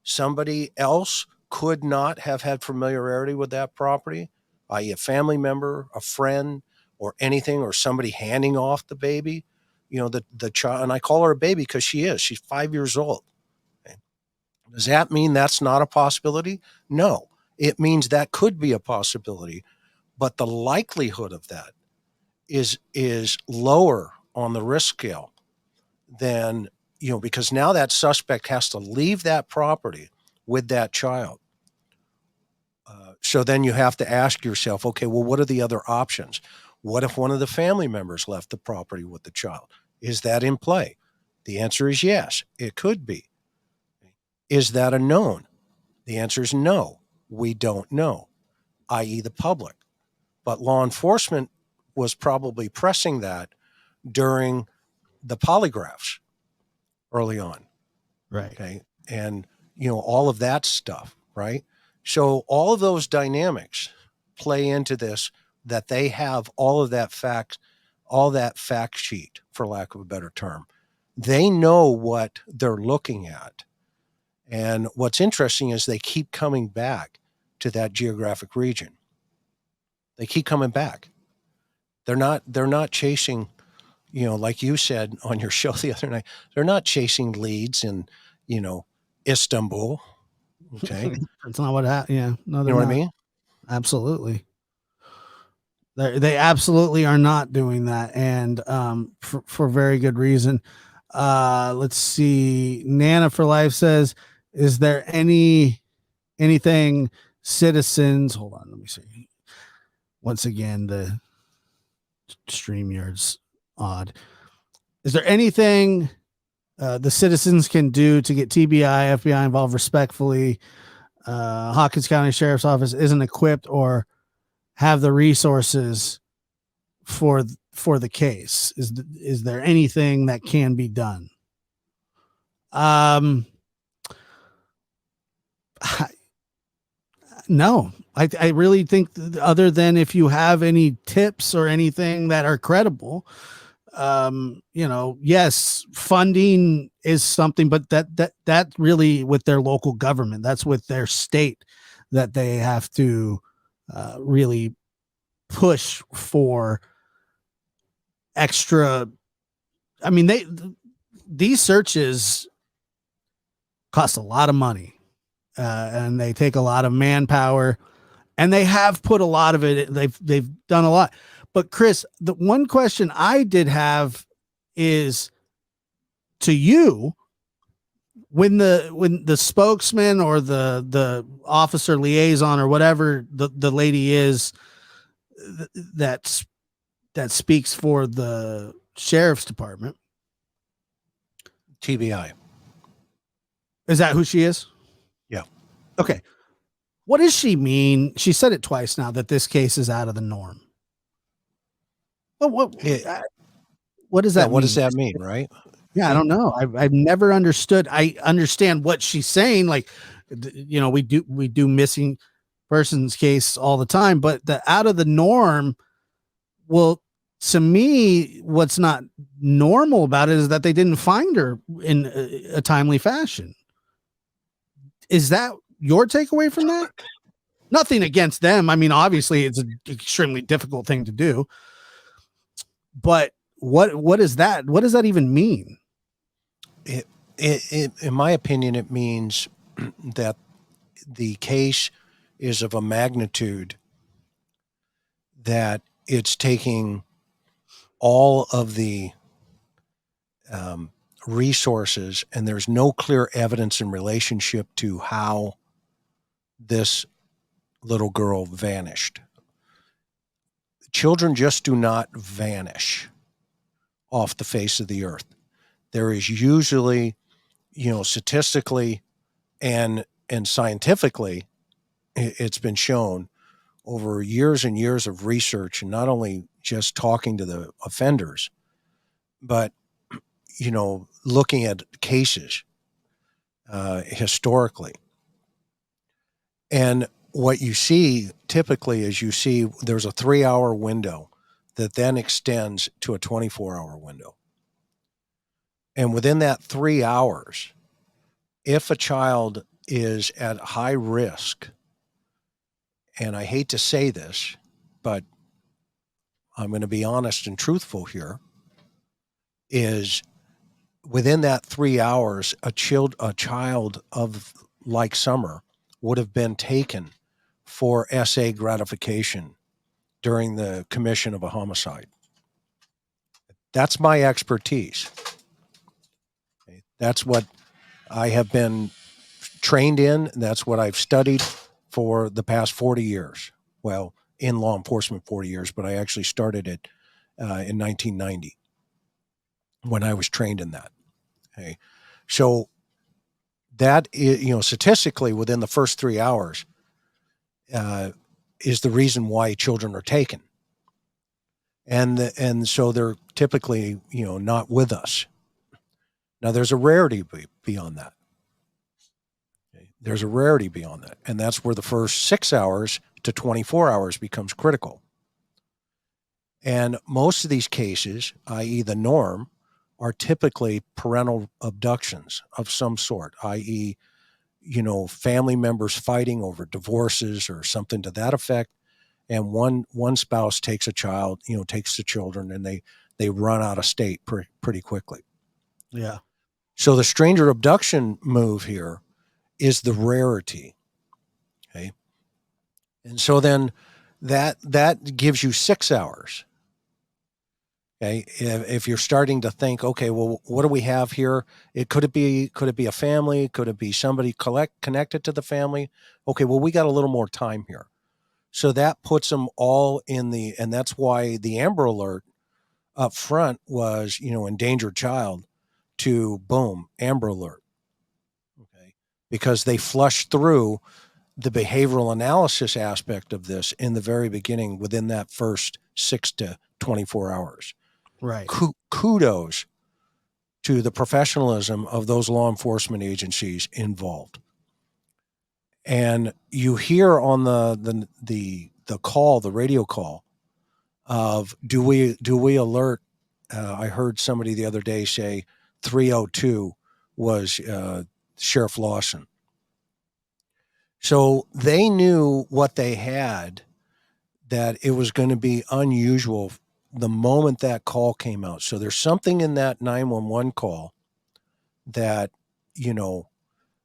somebody else could not have had familiarity with that property, i.e. a family member, a friend, or anything, or somebody handing off the baby? The child, and I call her a baby because she's 5 years old. Okay. Does that mean that's not a possibility? No, it means that could be a possibility, but the likelihood of that is lower on the risk scale than, because now that suspect has to leave that property with that child. So then you have to ask yourself, okay, well, what are the other options? What if one of the family members left the property with the child? Is that in play? The answer is yes, it could be. Is that a known? The answer is no, we don't know, i.e. the public. But law enforcement was probably pressing that during the polygraphs early on. Right. Okay. And, all of that stuff, right? So all of those dynamics play into this, that they have all that fact sheet, for lack of a better term. They know what they're looking at. And what's interesting is they keep coming back to that geographic region. They keep coming back. They're not chasing, like you said on your show the other night, they're not chasing leads in, Istanbul. Okay. That's not what happened. Yeah. No, You know what I mean? Absolutely. They absolutely are not doing that. And for very good reason. Let's see. Nana for Life says, is there anything citizens, hold on, let me see. Once again, the StreamYard's odd. Is there anything the citizens can do to get TBI, FBI involved respectfully? Hawkins County Sheriff's Office isn't equipped or have the resources for the case. Is there anything that can be done? No, I really think other than if you have any tips or anything that are credible, yes, funding is something, but that really with their local government, that's with their state that they have to really push for extra. I mean, these searches cost a lot of money, and they take a lot of manpower, and they have put a lot of it. They've done a lot. But Chris, the one question I did have is to you, when the spokesman or the officer liaison or whatever the lady is that speaks for the sheriff's department, TBI. Is that who she is? Yeah. Okay. What does she mean? She said it twice now that this case is out of the norm. Well, what does that mean? What does that mean, right? Yeah, I don't know. I've never understood. I understand what she's saying. Like, we do missing persons case all the time, but the out of the norm. Well, to me, what's not normal about it is that they didn't find her in a timely fashion. Is that your takeaway from that? Nothing against them. I mean, obviously, it's an extremely difficult thing to do. But what is that? What does that even mean? It, in my opinion, it means that the case is of a magnitude that it's taking all of the resources, and there's no clear evidence in relationship to how this little girl vanished. Children just do not vanish off the face of the earth. There is usually, statistically and scientifically, it's been shown over years and years of research, and not only just talking to the offenders, but looking at cases historically. And what you see typically is there's a 3-hour window that then extends to a 24-hour window. And within that 3 hours, if a child is at high risk, and I hate to say this, but I'm going to be honest and truthful here, is within that 3 hours, a child of like Summer would have been taken for SA gratification during the commission of a homicide. That's my expertise. That's what I have been trained in. That's what I've studied for the past 40 years. Well, in law enforcement, 40 years, but I actually started it in 1990 when I was trained in that. Okay. So that is, statistically within the first 3 hours is the reason why children are taken. And so they're typically, not with us. Now there's a rarity beyond that. Okay. There's a rarity beyond that. And that's where the first 6 hours to 24 hours becomes critical. And most of these cases, i.e. the norm, are typically parental abductions of some sort, i.e., family members fighting over divorces or something to that effect. And one spouse takes a child, takes the children, and they run out of state pretty quickly. Yeah. So the stranger abduction move here is the rarity. Okay. And so then that gives you 6 hours. Okay. If you're starting to think, okay, well, what do we have here? Could it be a family? Could it be somebody connected to the family? Okay. Well, we got a little more time here. So that puts them all and that's why the Amber Alert up front was, endangered child to boom, Amber Alert. Okay. Because they flushed through the behavioral analysis aspect of this in the very beginning within that first 6 to 24 hours. Right. Kudos to the professionalism of those law enforcement agencies involved. And you hear on the call, the radio call of do we alert? I heard somebody the other day say 302 was Sheriff Lawson. So they knew what they had, that it was going to be unusual the moment that call came out. So there's something in that 911 call that,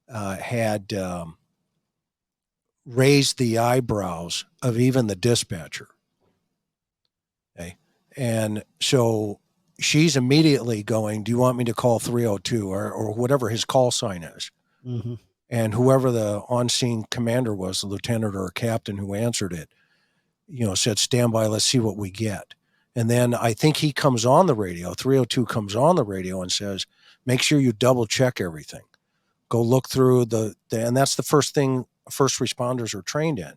had raised the eyebrows of even the dispatcher. Okay. And so she's immediately going, do you want me to call 302 or whatever his call sign is? Mm-hmm. And whoever the on-scene commander was, the lieutenant or captain who answered it, said, stand by, let's see what we get. And then I think he comes on the radio, 302 comes on the radio and says, make sure you double check everything. Go look through and that's the first thing first responders are trained in.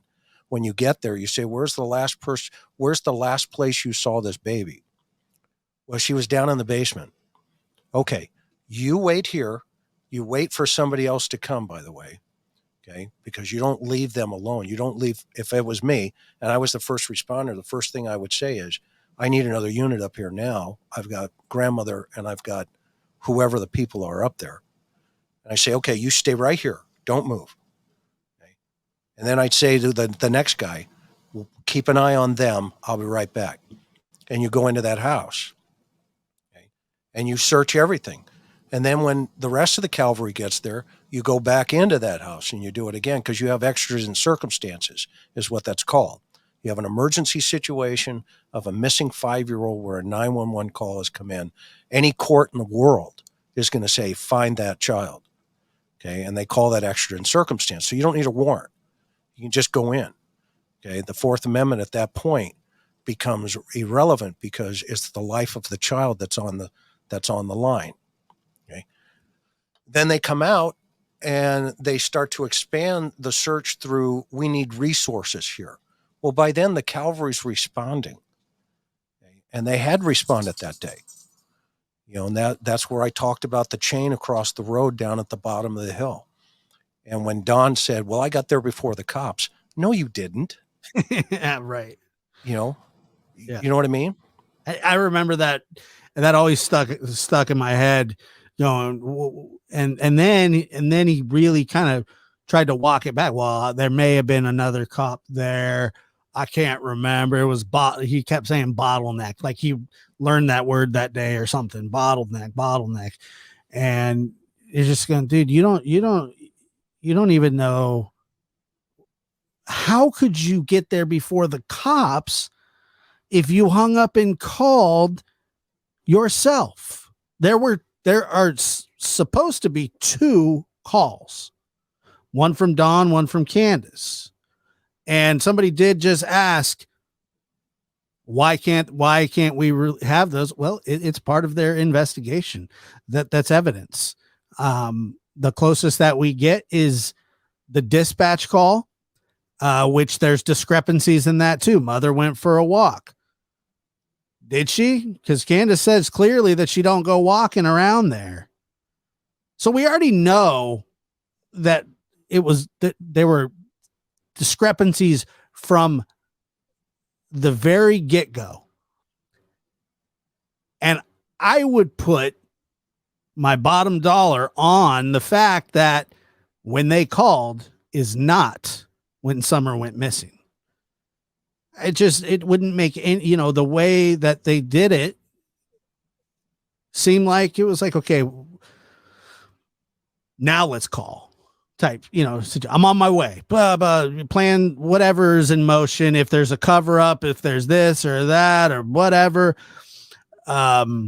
when you get there, you say, where's the last place you saw this baby? Well, she was down in the basement. Okay, you wait here. You wait for somebody else to come, by the way, okay? Because you don't leave them alone. You don't leave. If it was me and I was the first responder, the first thing I would say is, I need another unit up here now. I've got grandmother and I've got whoever the people are up there. And I say, okay, you stay right here. Don't move. Okay? And then I'd say to the next guy, keep an eye on them. I'll be right back. And you go into that house. Okay? And you search everything. And then when the rest of the cavalry gets there, you go back into that house and you do it again because you have extras in circumstances is what that's called. You have an emergency situation of a missing 5-year-old where a 911 call has come in. Any court in the world is going to say, find that child. Okay. And they call that extra in circumstance. So you don't need a warrant. You can just go in. Okay. The Fourth Amendment at that point becomes irrelevant because it's the life of the child that's on the line. Okay. Then they come out and they start to expand the search through, we need resources here. Well, by then the cavalry's responding, okay? And they had responded that day. And that's where I talked about the chain across the road down at the bottom of the hill. And when Don said, well, I got there before the cops. No, you didn't. Yeah, right. You know what I mean? I remember that always stuck in my head, and then he really kind of tried to walk it back. Well, there may have been another cop there. I can't remember. It was he kept saying bottleneck, like he learned that word that day or something. Bottleneck. And it's just going, dude, you don't even know. How could you get there before the cops if you hung up and called yourself? There are supposed to be 2 calls, one from Dawn, one from Candace. And somebody did just ask, why can't we have those? Well, it's part of their investigation. That's evidence. The closest that we get is the dispatch call, which there's discrepancies in that too. Mother went for a walk. Did she? Because Candace says clearly that she don't go walking around there. So we already know that that there were discrepancies from the very get-go. And I would put my bottom dollar on the fact that when they called is not when Summer went missing. It wouldn't make any, the way that they did it seemed like it was like, okay, now let's call type, I'm on my way, blah, blah, plan whatever's in motion. If there's a cover up, if there's this or that or whatever. But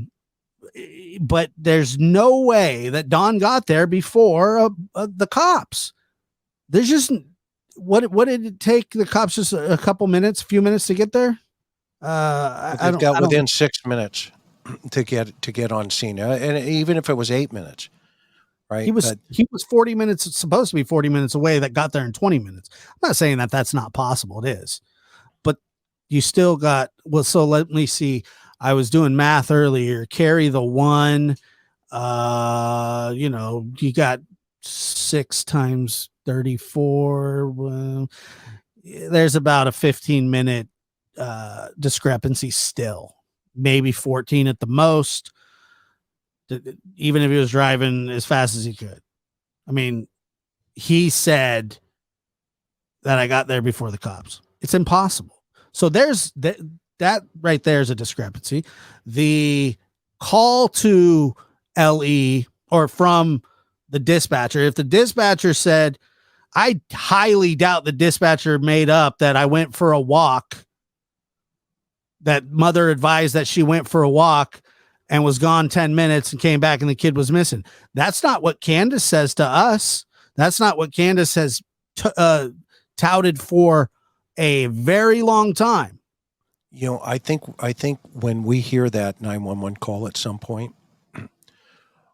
there's no way that Dawn got there before the cops. There's just, what did it take the cops? Just a few minutes to get there? They've got within 6 minutes to get on scene. And even if it was 8 minutes, right? He was 40 minutes, it's supposed to be 40 minutes away, that got there in 20 minutes. I'm not saying that that's not possible. It is, but you still got, so let me see. I was doing math earlier. Carry the 1, you got 6 times 34. Well, there's about a 15-minute discrepancy still, maybe 14 at the most, even if he was driving as fast as he could. I mean, he said that I got there before the cops. It's impossible. So there's that right there is a discrepancy. The call to LE or from the dispatcher, if the dispatcher said, I highly doubt the dispatcher made up that I went for a walk, that Mother advised that she went for a walk and was gone 10 minutes and came back and the kid was missing. That's not what Candace says to us. That's not what Candace has touted for a very long time. I think when we hear that 911 call at some point,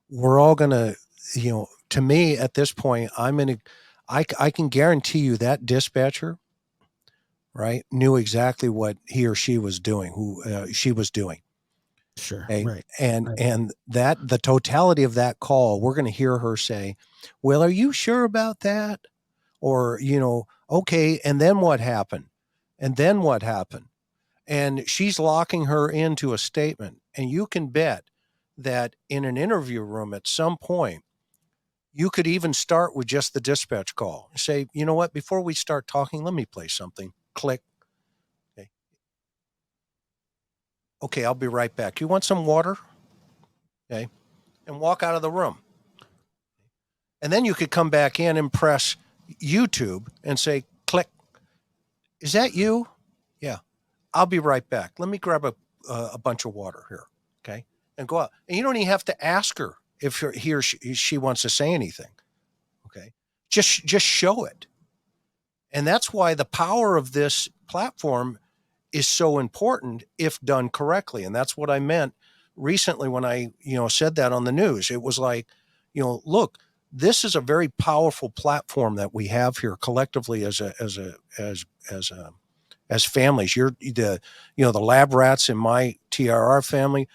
we're all going to, to me at this point, I can guarantee you that dispatcher right, knew exactly what he or she was doing, she was doing. Sure. Okay. Right. And that the totality of that call, we're going to hear her say, well, are you sure about that? Or, okay. And then what happened? And then what happened? And she's locking her into a statement. And you can bet that in an interview room at some point, you could even start with just the dispatch call. Say, you know what, before we start talking, let me play something. Click. Okay. Okay, I'll be right back. You want some water? Okay. And walk out of the room. And then you could come back in and press YouTube and say, click. Is that you? Yeah. I'll be right back. Let me grab a bunch of water here. Okay. And go out. And you don't even have to ask her if he or she wants to say anything. Okay. Just show it. And that's why the power of this platform is so important if done correctly. And that's what I meant recently when I, said that on the news. It was like, look, this is a very powerful platform that we have here collectively as families. You're the lab rats in my TRR family.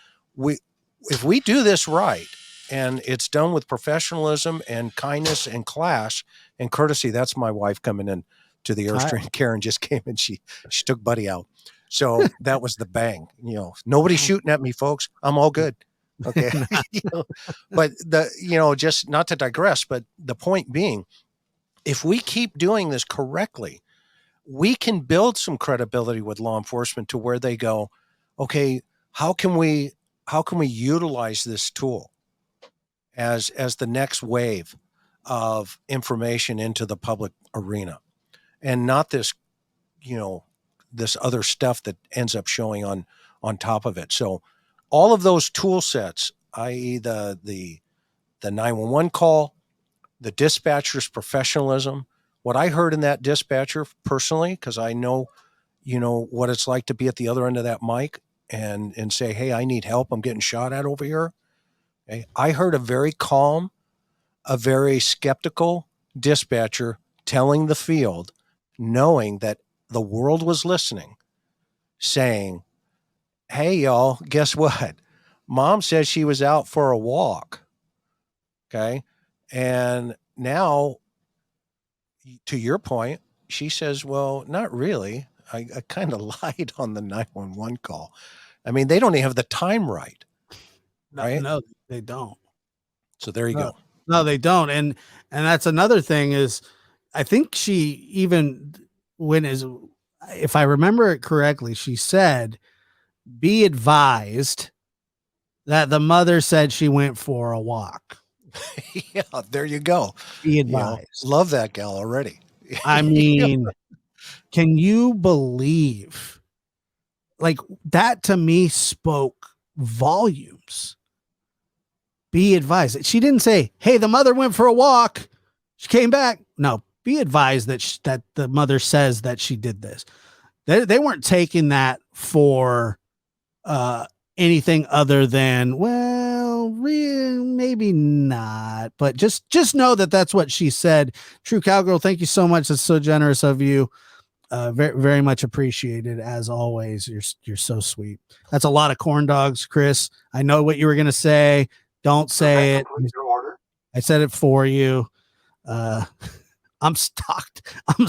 If we do this right and it's done with professionalism and kindness and class and courtesy, that's my wife coming in to the Airstream. Karen just came and she took Buddy out. So that was the bang. Nobody's shooting at me, folks. I'm all good. Okay. But just not to digress, but the point being, if we keep doing this correctly, we can build some credibility with law enforcement to where they go, okay, how can we utilize this tool as the next wave of information into the public arena, and not this, this other stuff that ends up showing on top of it. So all of those tool sets, i.e. the 911 call, the dispatcher's professionalism, what I heard in that dispatcher personally, because I know, what it's like to be at the other end of that mic and say, hey, I need help. I'm getting shot at over here. Okay. I heard a very calm, a very skeptical dispatcher telling the field, knowing that the world was listening, saying, hey, y'all, guess what? Mom says she was out for a walk. Okay. And now, to your point, she says, well, not really. I kind of lied on the 911 call. I mean, they don't even have the time right. Right? No, they don't. So there you go. No, they don't. And that's another thing is, I think she even if I remember it correctly, she said, be advised that the mother said she went for a walk. Yeah, there you go. Be advised. Love that gal already. I mean, can you believe, like, that to me spoke volumes. Be advised. She didn't say, hey, the mother went for a walk, she came back. No, be advised that the mother says that she did this. They weren't taking that for anything other than, well, maybe not, but just know that that's what she said. True Cowgirl, thank you so much. That's so generous of you. Very, very much appreciated as always. You're so sweet. That's a lot of corn dogs, Chris. I know what you were gonna say. Don't say it. Your order. I said it for you. I'm stocked on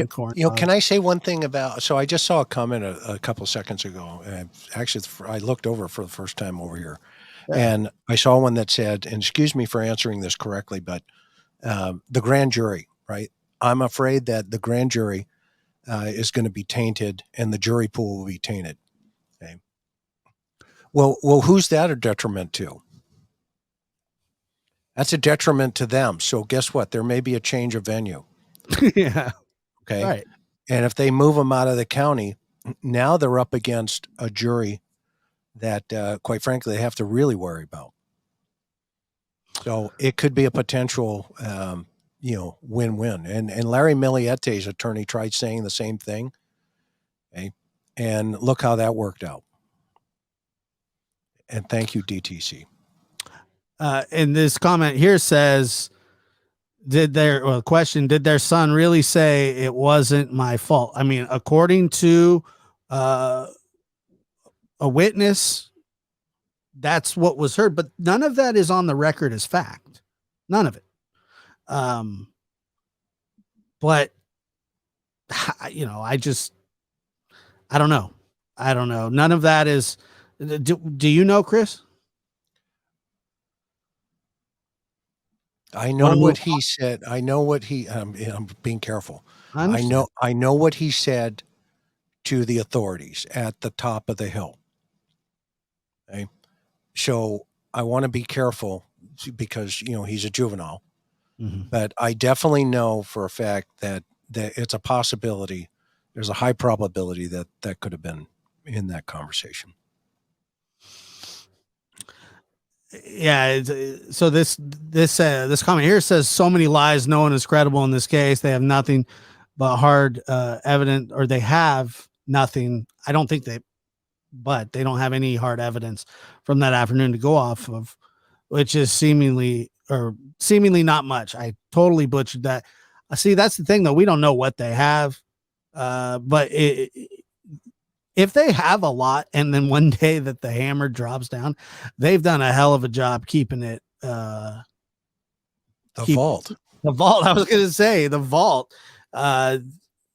corn dogs. Can I say one thing about? So I just saw a comment a couple seconds ago. Actually, I looked over for the first time over here, and I saw one that said, and excuse me for answering this correctly, but the grand jury, right? I'm afraid that the grand jury is going to be tainted, and the jury pool will be tainted. Okay. Well, who's that a detriment to? That's a detriment to them. So guess what? There may be a change of venue. Yeah. Okay. Right. And if they move them out of the county, now they're up against a jury that, quite frankly, they have to really worry about. So it could be a potential, win-win. And Larry Milliette's attorney tried saying the same thing. Okay. And look how that worked out. And thank you, DTC. And this comment here says, did their son really say it wasn't my fault? I mean, according to a witness, that's what was heard, but none of that is on the record as fact. None of it. But you know, I don't know. None of that is, do you know, Chris? I know what he said. I know what he, I'm being careful. I know what he said to the authorities at the top of the hill. Okay. So I want to be careful because, you know, he's a juvenile, but I definitely know for a fact that it's a possibility. There's a high probability that that could have been in that conversation. Yeah. So this comment here says so many lies. No one is credible in this case. They have nothing but hard evidence, or they have nothing. I don't think but they don't have any hard evidence from that afternoon to go off of, which is seemingly not much. I totally butchered that. See, that's the thing though. We don't know what they have. But if they have a lot and then one day that the hammer drops down, they've done a hell of a job keeping it. The vault. I was going to say the vault.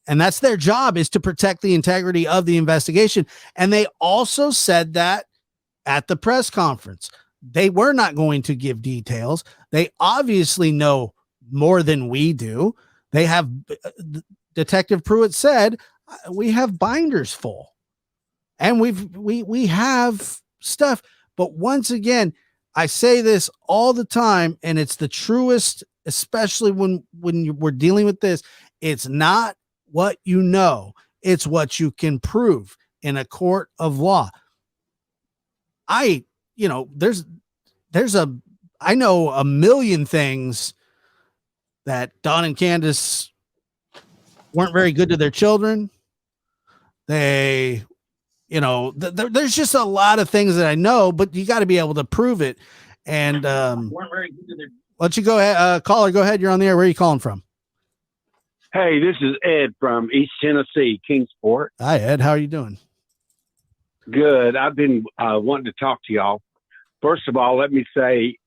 And that's their job, is to protect the integrity of the investigation. And they also said that at the press conference. They were not going to give details. They obviously know more than we do. They have, Detective Pruitt said, we have binders full and we have stuff. But once again, I say this all the time, and it's the truest, especially when we're dealing with this. It's not what you know, it's what you can prove in a court of law. I know a million things that Don and Candace weren't very good to their children. They, there's just a lot of things that I know, but you got to be able to prove it. And weren't very good to their. Why don't you go ahead, caller? Go ahead. You're on the air. Where are you calling from? Hey, this is Ed from East Tennessee, Kingsport. Hi, Ed. How are you doing? Good. I've been wanting to talk to y'all. First of all, let me say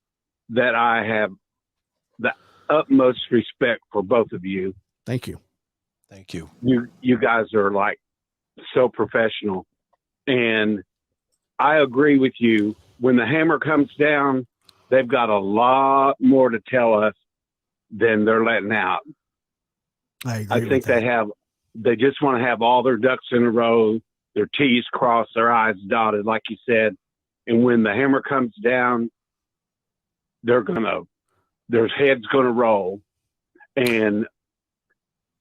that I have the utmost respect for both of you. Thank you. Thank you. You guys are like so professional. And I agree with you. When the hammer comes down, they've got a lot more to tell us than they're letting out. I think they just want to have all their ducks in a row, their T's crossed, their I's dotted, like you said. And when the hammer comes down, their head's going to roll. And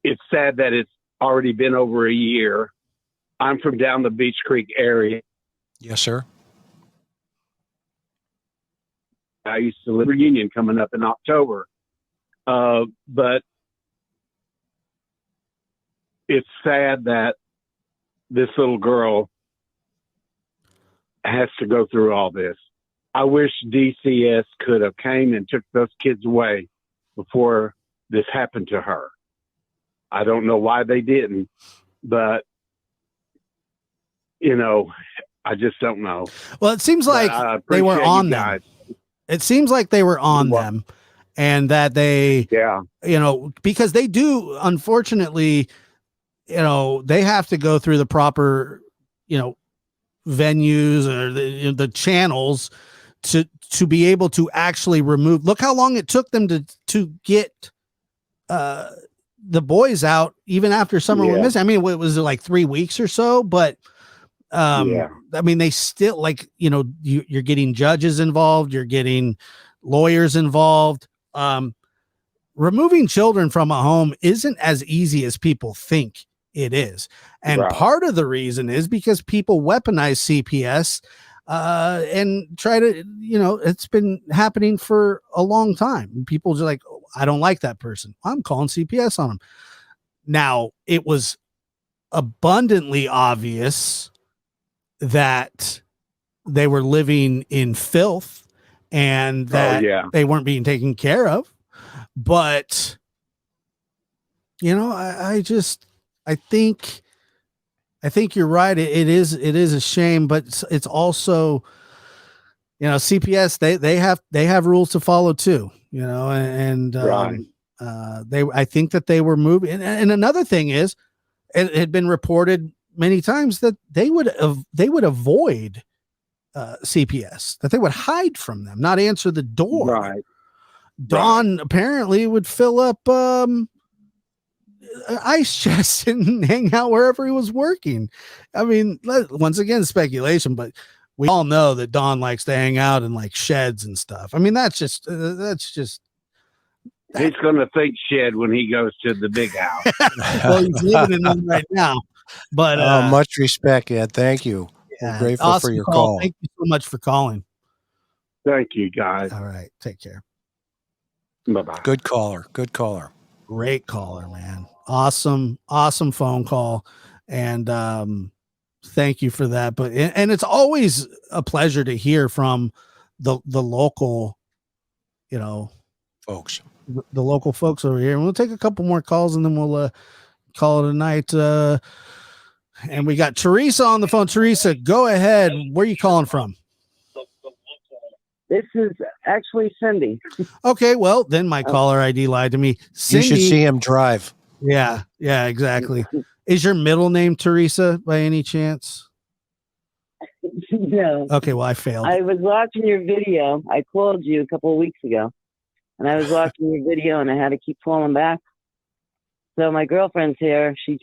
it's sad that it's already been over a year. I'm from down the Beach Creek area. Yes, sir. I used to live in Union coming up in October. But it's sad that this little girl has to go through all this. I wish DCS could have came and took those kids away before this happened to her. I don't know why they didn't, but I just don't know. Well, it seems like they were on them. It seems like they were on them, and that they, because they do, unfortunately, they have to go through the proper, venues or the channels to be able to actually remove. Look how long it took them to get the boys out, even after summer went missing. I mean, what was it, like 3 weeks or so? But I mean, they still, you're getting judges involved, you're getting lawyers involved. Removing children from a home isn't as easy as people think it is. And part of the reason is because people weaponize CPS and try to, it's been happening for a long time. People just like, oh, I don't like that person, I'm calling CPS on them. Now, it was abundantly obvious that they were living in filth and that they weren't being taken care of. But I think you're right. It is a shame, but it's also, CPS, they have rules to follow too, and Right. I think that they were moving. And another thing is, it had been reported many times that they would avoid CPS, that they would hide from them, not answer the door. Right. Don apparently would fill up ice chests and hang out wherever he was working. I mean, once again, speculation, but we all know that Don likes to hang out in like sheds and stuff. I mean, that's just He's going to think shed when he goes to the big house. well, he's living in one right now. But much respect, Ed. Thank you. We're grateful awesome for your call. Thank you so much for calling. Thank you, guys. All right, take care. Bye-bye. Good caller. Good caller. Great caller, man. Awesome phone call. And thank you for that. But and it's always a pleasure to hear from the local, folks. The local folks over here. And we'll take a couple more calls and then we'll call it a night. And we got Teresa on the phone. Teresa, go ahead. Where are you calling from? This is actually Cindy. Okay, well, then my caller ID lied to me. Cindy, you should see him drive. Yeah, exactly. Is your middle name Teresa by any chance? No. Okay, well, I failed. I was watching your video. I called you a couple of weeks ago, and I was watching your video, and I had to keep calling back. So my girlfriend's here. She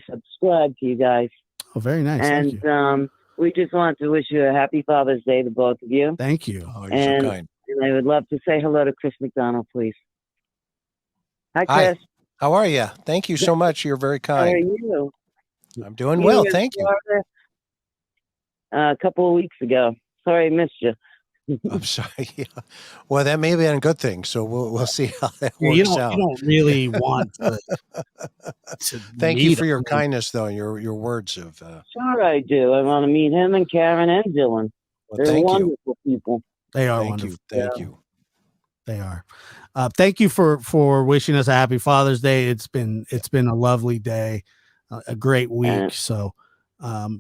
subscribed to you guys. Oh, very nice. And Thank you. we just wanted to wish you a happy Father's Day to both of you. Thank you. Oh, you're so kind. And I would love to say hello to Chris McDonald, please. Hi, Chris. How are you? Thank you so much. You're very kind. How are you? I'm doing well. Thank you. A couple of weeks ago. Sorry I missed you. I'm sorry. Yeah. Well, that may be a good thing. So we'll see how that works out. You don't really want to Thank you for your kindness, though. Your words of. Sure, I do. I want to meet him and Karen and Dylan. Well, They're wonderful people. They are wonderful. Thank you. They are. Thank you for wishing us a happy Father's Day. It's been a lovely day, a great week. So. For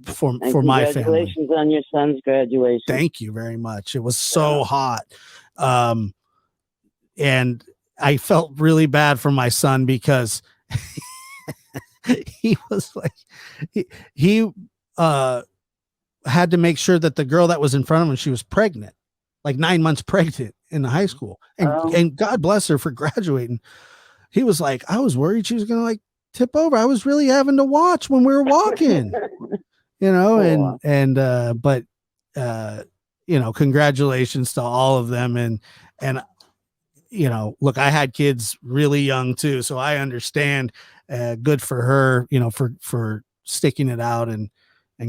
my family. Congratulations on your son's graduation. Thank you very much. It was so hot. And I felt really bad for my son because he was like, he had to make sure that the girl that was in front of him, she was pregnant, like 9 months pregnant in the high school. And God bless her for graduating. He was like, I was worried she was going to like tip over. I was really having to watch when we were walking, but congratulations to all of them. And look, I had kids really young too, so I understand. Good for her, for sticking it out and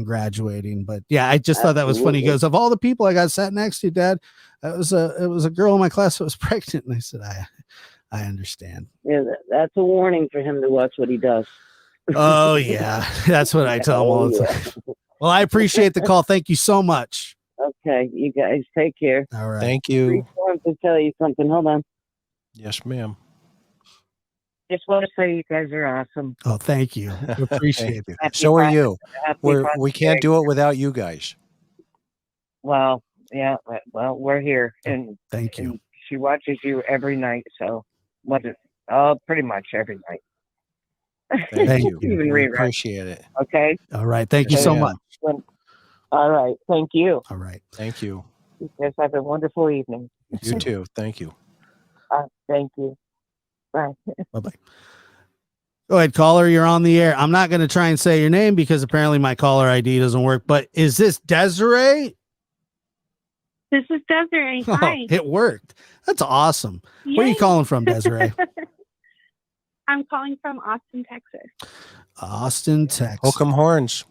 graduating. But yeah, I just thought that was funny. He goes, of all the people I got sat next to, Dad, it was a girl in my class that was pregnant. And I said, I understand. Yeah, that's a warning for him to watch what he does. Oh yeah, that's what I tell him all the time. Well, I appreciate the call. Thank you so much. Okay, you guys take care. All right. Thank you. I want to tell you something. Hold on. Yes, ma'am. Just want to say you guys are awesome. Oh, thank you. Appreciate it. So are you. We can't do it without you guys. Well, yeah. Well, we're here, and thank you. And she watches you every night, so pretty much every night. Thank you. Even we appreciate it. Okay. All right. Thank you so much. All right. Thank you. All right. Thank you. You guys have a wonderful evening. You too. Thank you. Thank you. Bye. Bye-bye. Go ahead, caller. You're on the air. I'm not going to try and say your name because apparently my caller ID doesn't work. But is this Desiree? This is Desiree. Hi. It worked. That's awesome. Yay. Where are you calling from, Desiree? I'm calling from Austin, Texas. Austin, Texas. Hook'em horns.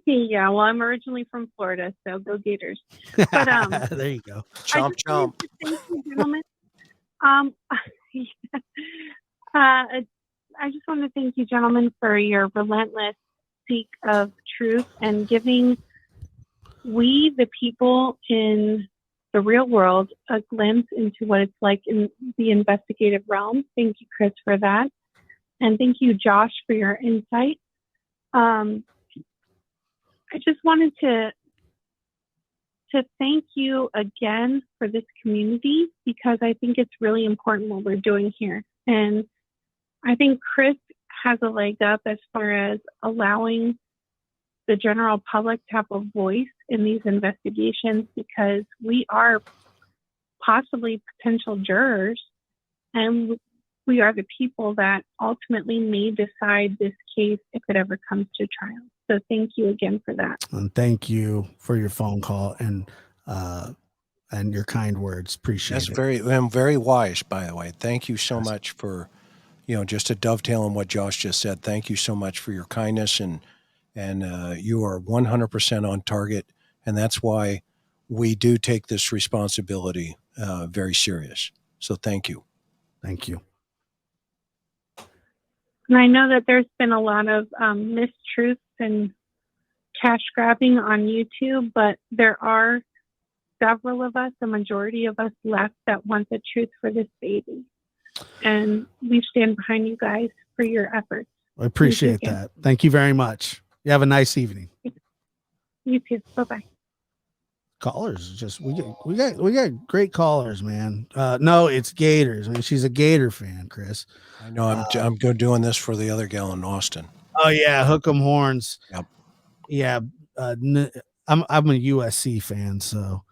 Yeah, well, I'm originally from Florida, so go Gators. But there you go. Chomp chomp. Thank you, gentlemen. I just want to thank you, gentlemen, for your relentless seek of truth and giving we, the people in the real world, a glimpse into what it's like in the investigative realm. Thank you, Chris, for that. And thank you, Josh, for your insight. I just wanted to thank you again for this community, because I think it's really important what we're doing here. And I think Chris has a leg up as far as allowing the general public to have a voice in these investigations, because we are possibly potential jurors, and we are the people that ultimately may decide this case if it ever comes to trial. So thank you again for that. And thank you for your phone call and your kind words. Appreciate it. Very wise, by the way. Thank you so much for, just to dovetail on what Josh just said. Thank you so much for your kindness, and you are 100% on target. And that's why we do take this responsibility very serious. So thank you. Thank you. And I know that there's been a lot of mistruths and cash grabbing on YouTube, but there are several of us, the majority of us left, that want the truth for this baby. And we stand behind you guys for your efforts. I appreciate that. Thank you very much. You have a nice evening. You too. Bye-bye. Callers, just we got great callers, man. No, it's Gators. I mean, she's a Gator fan, Chris. I know. I'm doing this for the other gal in Austin. Oh yeah, hook 'em horns. Yep. Yeah, I'm a USC fan, so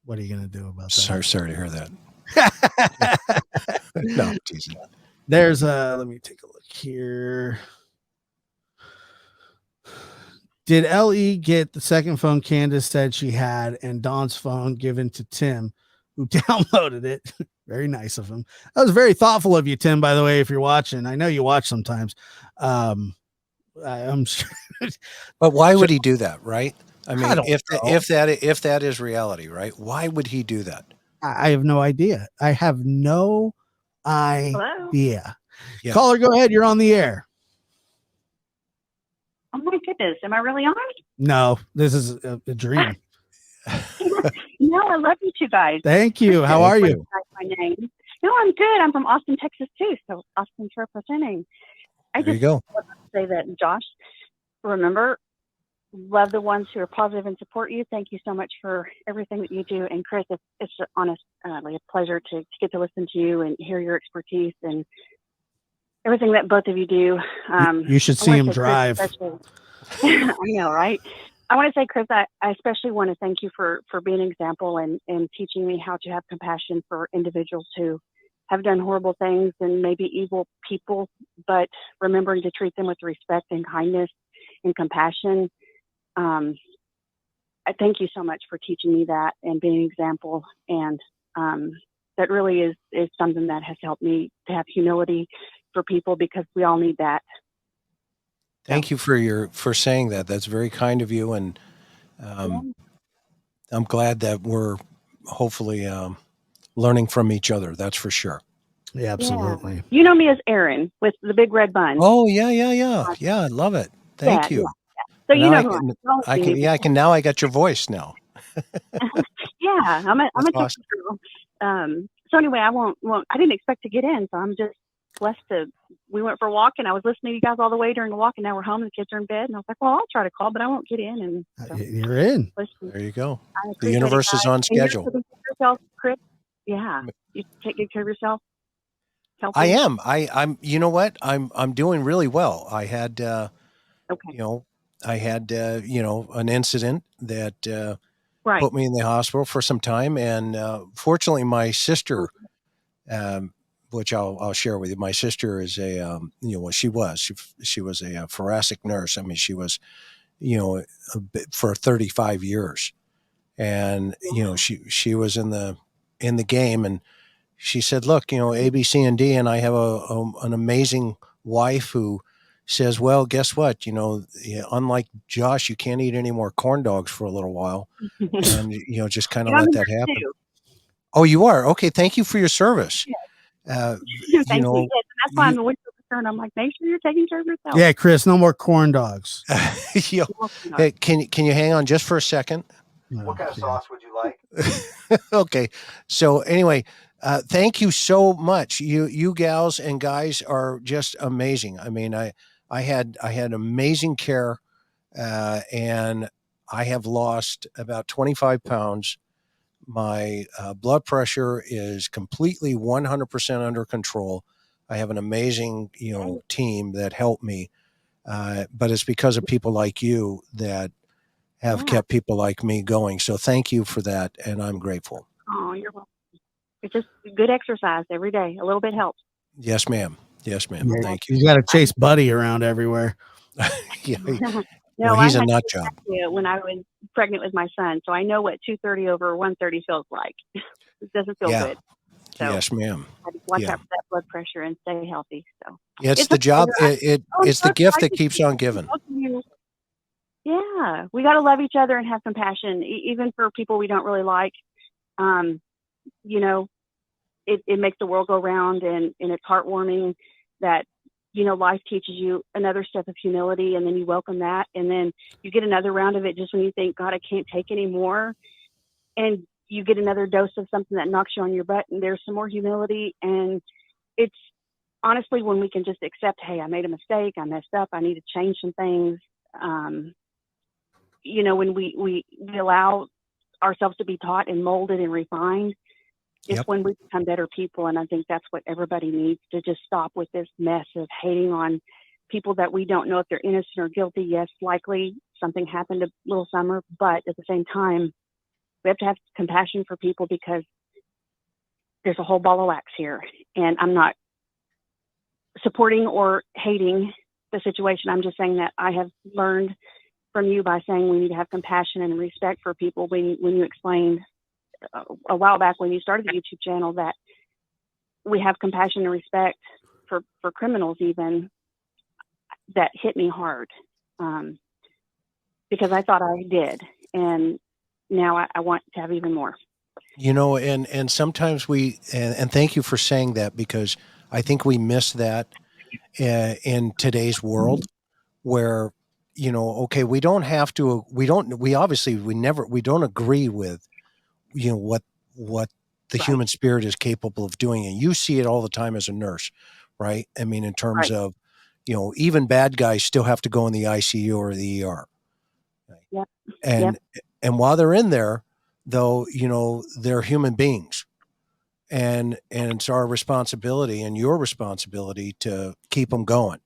what are you gonna do about that? Sorry to hear that. No, I'm teasing. There's let me take a look here. Did LE get the second phone Candace said she had, and Dawn's phone given to Tim, who downloaded it? Very nice of him. That was very thoughtful of you, Tim, by the way, if you're watching. I know you watch sometimes. I'm sure. But why would he do that, right? I mean, if that is reality, right? Why would he do that? I have no idea. I have no idea. Hello? Yeah. Caller, go ahead. You're on the air. Oh my goodness, am I really on? No, this is a dream. No, I love you two guys. Thank you. How are you? My name. No, I'm good. I'm from Austin, Texas too. So Austin's representing. There you go. Want to say that, Josh, remember, love the ones who are positive and support you. Thank you so much for everything that you do. And Chris, it's honestly a pleasure to get to listen to you and hear your expertise and everything that both of you do. You should see him drive. I know, right? I want to say, Chris, I especially want to thank you for being an example and teaching me how to have compassion for individuals who have done horrible things and maybe evil people, but remembering to treat them with respect and kindness and compassion. I thank you so much for teaching me that and being an example. And that really is something that has helped me to have humility for people, because we all need that. Thank you for saying that. That's very kind of you, and I'm glad that we're hopefully learning from each other. That's for sure. Yeah, absolutely. Yeah. You know me as Erin with the big red bun. Oh yeah. I love it. Thank you. Yeah. So now you know I can. Yeah, I can now. I got your voice now. Yeah, I'm a Texas girl. So anyway, I didn't expect to get in, so I'm just blessed we went for a walk, and I was listening to you guys all the way during the walk, and now we're home and the kids are in bed, and I was like, well, I'll try to call, but I won't get in. And so, you're in. There you go. The universe is on schedule. Yourself, Chris. Yeah, you take good care of yourself. I am. I'm. You know what? I'm doing really well. I had. I had an incident that put me in the hospital for some time, and fortunately, my sister. Which I'll share with you. My sister is she was a thoracic nurse. I mean, she was, for 35 years, and she was in the game, and she said, look, A, B, C, and D, and I have an amazing wife who says, well, guess what? Unlike Josh, you can't eat any more corn dogs for a little while, and just kind of let that happen. Oh, you are? Okay. Thank you for your service. Yeah. Thank you. Yes, and that's why I'm always so concerned. I'm like, make sure you're taking care of yourself. Yeah, Chris, no more corn dogs. Hey, can you hang on just for a second? What kind of sauce would you like? Okay. So anyway, thank you so much. You gals and guys are just amazing. I mean, I had amazing care, and I have lost about 25 pounds. My blood pressure is completely 100% under control. I have an amazing, team that helped me. But it's because of people like you that have kept people like me going. So thank you for that. And I'm grateful. Oh, you're welcome. It's just good exercise every day. A little bit helps. Yes, ma'am. Yes, ma'am. Yeah, Thank you. You got to chase Buddy around everywhere. Yeah. No, Well, I he's a had nut job. when I was pregnant with my son, so I know what 230 over 130 feels like. It doesn't feel Yeah. good. So Yes, ma'am. I just watch Yeah. out for that blood pressure and stay healthy. So It's it's the a job. pleasure. It's the Josh, gift I that just keeps on giving. Yeah, we got to love each other and have compassion, even for people we don't really like. Um, you know, it makes the world go round, and it's heartwarming that, life teaches you another step of humility, and then you welcome that, and then you get another round of it just when you think, God, I can't take any more, and you get another dose of something that knocks you on your butt, and there's some more humility, and it's honestly when we can just accept, hey, I made a mistake, I messed up, I need to change some things. When we allow ourselves to be taught and molded and refined, it's when we become better people. And I think that's what everybody needs, to just stop with this mess of hating on people that we don't know if they're innocent or guilty. Yes, likely something happened to little Summer, but at the same time, we have to have compassion for people because there's a whole ball of wax here. And I'm not supporting or hating the situation. I'm just saying that I have learned from you by saying we need to have compassion and respect for people. When you explained a while back when you started the YouTube channel that we have compassion and respect for criminals, even, that hit me hard, because I thought I did, and now I want to have even more. And sometimes and thank you for saying that, because I think we miss that in today's world where, okay, we don't agree with, what the human spirit is capable of doing. And you see it all the time as a nurse, right? I mean, in terms of, even bad guys still have to go in the ICU or the ER. Yep. And while they're in there, though, they're human beings. And it's our responsibility and your responsibility to keep them going.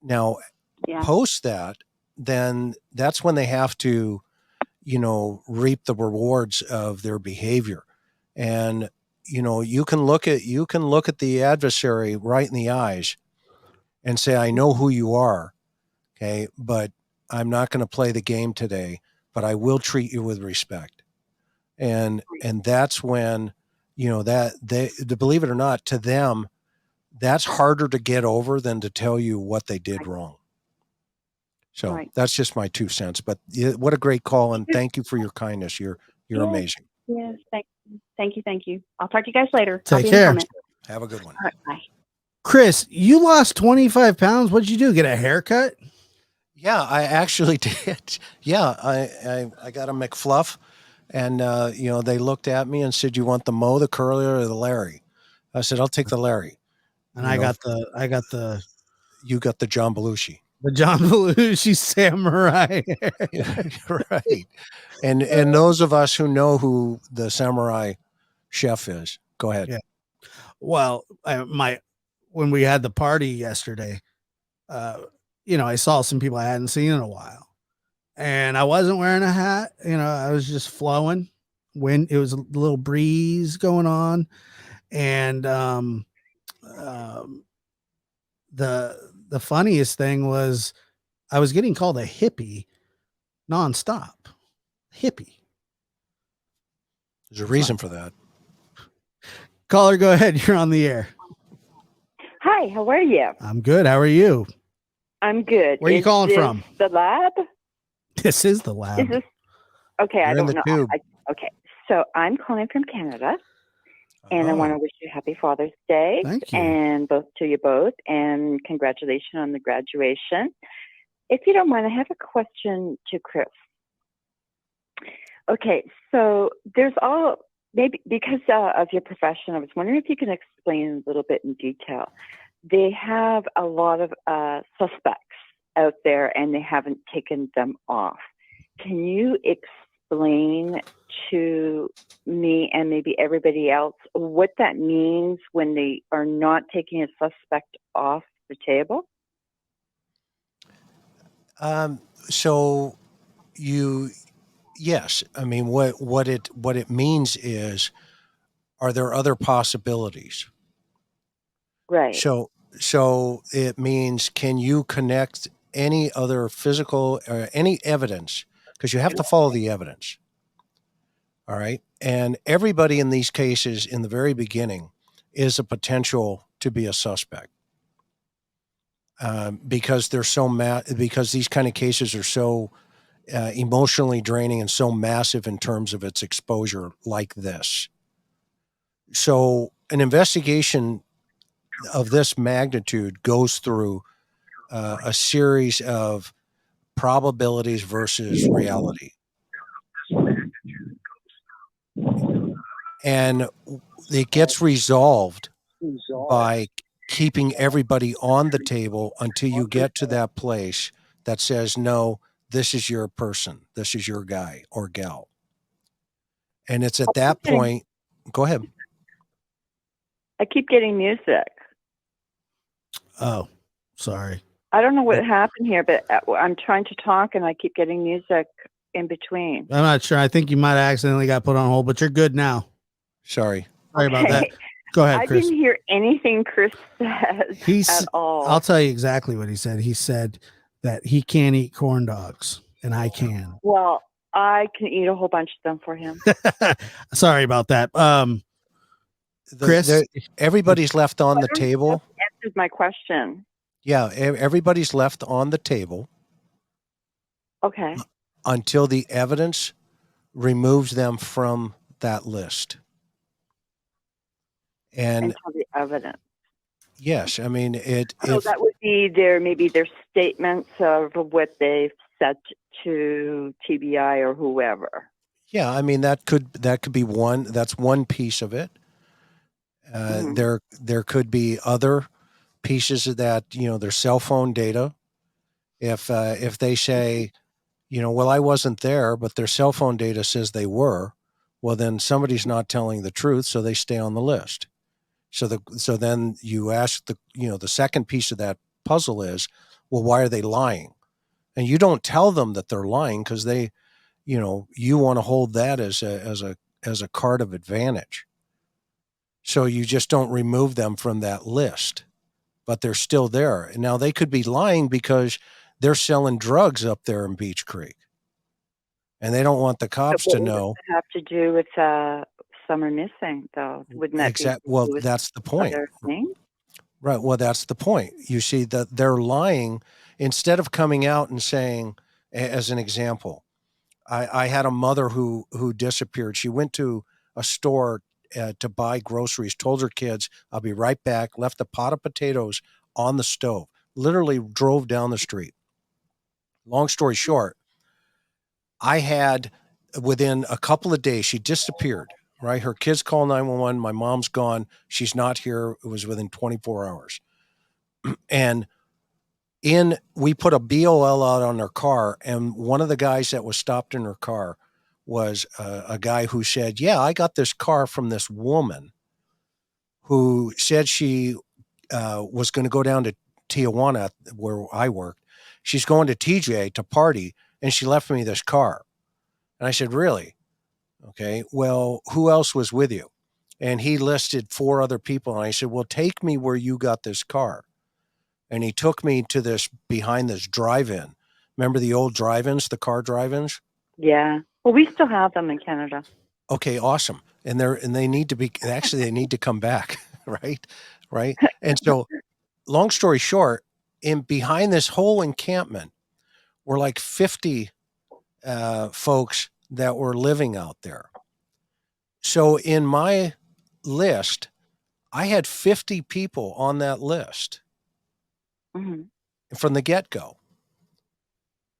Now, post that, then that's when they have to, reap the rewards of their behavior. And, you can look at the adversary right in the eyes and say, I know who you are. Okay. But I'm not going to play the game today, but I will treat you with respect. And that's when, that believe it or not, to them, that's harder to get over than to tell you what they did wrong. So that's just my 2 cents, but what a great call. And thank you for your kindness. You're amazing. Yes. Thank you. I'll talk to you guys later. Take care. Have a good one. All right, bye. Chris, you lost 25 pounds. What'd you do? Get a haircut? Yeah, I actually did. Yeah. I got a McFluff, and, they looked at me and said, you want the Mo, the curly, or the Larry? I said, I'll take the Larry. And you got the John Belushi. The John Belushi samurai. Right. And those of us who know who the samurai chef is, go ahead. Yeah. Well, when we had the party yesterday, I saw some people I hadn't seen in a while, and I wasn't wearing a hat. I was just flowing. It was a little breeze going on, and the funniest thing was I was getting called a hippie nonstop. Hippie. There's a reason for that. Caller, go ahead. You're on the air. Hi, how are you? I'm good. How are you? I'm good. Where are you calling from? The lab? This is the lab. Is this okay? You're I don't in the know. tube. Okay, so I'm calling from Canada, and I want to wish you happy Father's Day. Thank you. And to you both, and congratulations on the graduation. If you don't mind, I have a question to Chris. Okay, so there's all maybe because of your profession, I was wondering if you can explain a little bit in detail. They have a lot of suspects out there, and they haven't taken them off. Can you explain to me and maybe everybody else what that means when they are not taking a suspect off the table? So yes, I mean, what it means is, are there other possibilities? Right. So it means, can you connect any other physical or any evidence? Because you have to follow the evidence. All right. And everybody in these cases in the very beginning is a potential to be a suspect. Because they're so because these kind of cases are so emotionally draining and so massive in terms of its exposure, like this. So an investigation of this magnitude goes through a series of probabilities versus reality. And it gets resolved by keeping everybody on the table until you get to that place that says, no, this is your person. This is your guy or gal. And it's at that point, go ahead. I keep getting music. Oh, sorry. I don't know what happened here, but I'm trying to talk and I keep getting music in between. I'm not sure. I think you might have accidentally got put on hold, but you're good now. Sorry about that. Go ahead, Chris. I didn't hear anything Chris said at all. I'll tell you exactly what he said. He said that he can't eat corn dogs, and I can. Well, I can eat a whole bunch of them for him. Sorry about that. Chris, everybody's left on the table. Answered my question. Yeah, everybody's left on the table. Okay. Until the evidence removes them from that list. And until the evidence. Yes, I mean it. So that would be maybe their statements of what they've said to TBI or whoever. Yeah, I mean that could be one. That's one piece of it. There could be other pieces of that. Their cell phone data. If they say, well, I wasn't there, but their cell phone data says they were, well, then somebody's not telling the truth, so they stay on the list. So then you ask the second piece of that puzzle is, well, why are they lying? And you don't tell them that they're lying because they, you want to hold that as a card of advantage. So you just don't remove them from that list, but they're still there. And now they could be lying because they're selling drugs up there in Beach Creek, and they don't want the cops to know. What does it have to do with Summer missing, though? Wouldn't that be? Well, that's the point. Right. Well, that's the point. You see that they're lying instead of coming out and saying, as an example, I had a mother who disappeared. She went to a store to buy groceries, told her kids, I'll be right back, left a pot of potatoes on the stove, literally drove down the street. Long story short, I had, within a couple of days, she disappeared, right? Her kids call 911. My mom's gone. She's not here. It was within 24 hours. And we put a BOL out on her car. And one of the guys that was stopped in her car was a guy who said, yeah, I got this car from this woman who said she was going to go down to Tijuana, where I worked. She's going to TJ to party, and she left me this car. And I said, really? Okay, well, who else was with you? And he listed 4 other people. And I said, well, take me where you got this car. And he took me to behind this drive-in. Remember the old drive-ins, the car drive-ins? Yeah. Well, we still have them in Canada. Okay, awesome. And they need to be, actually, they need to come back, right? Right. And so, long story short, behind this whole encampment were like 50 folks that were living out there. So in my list, I had 50 people on that list from the get-go.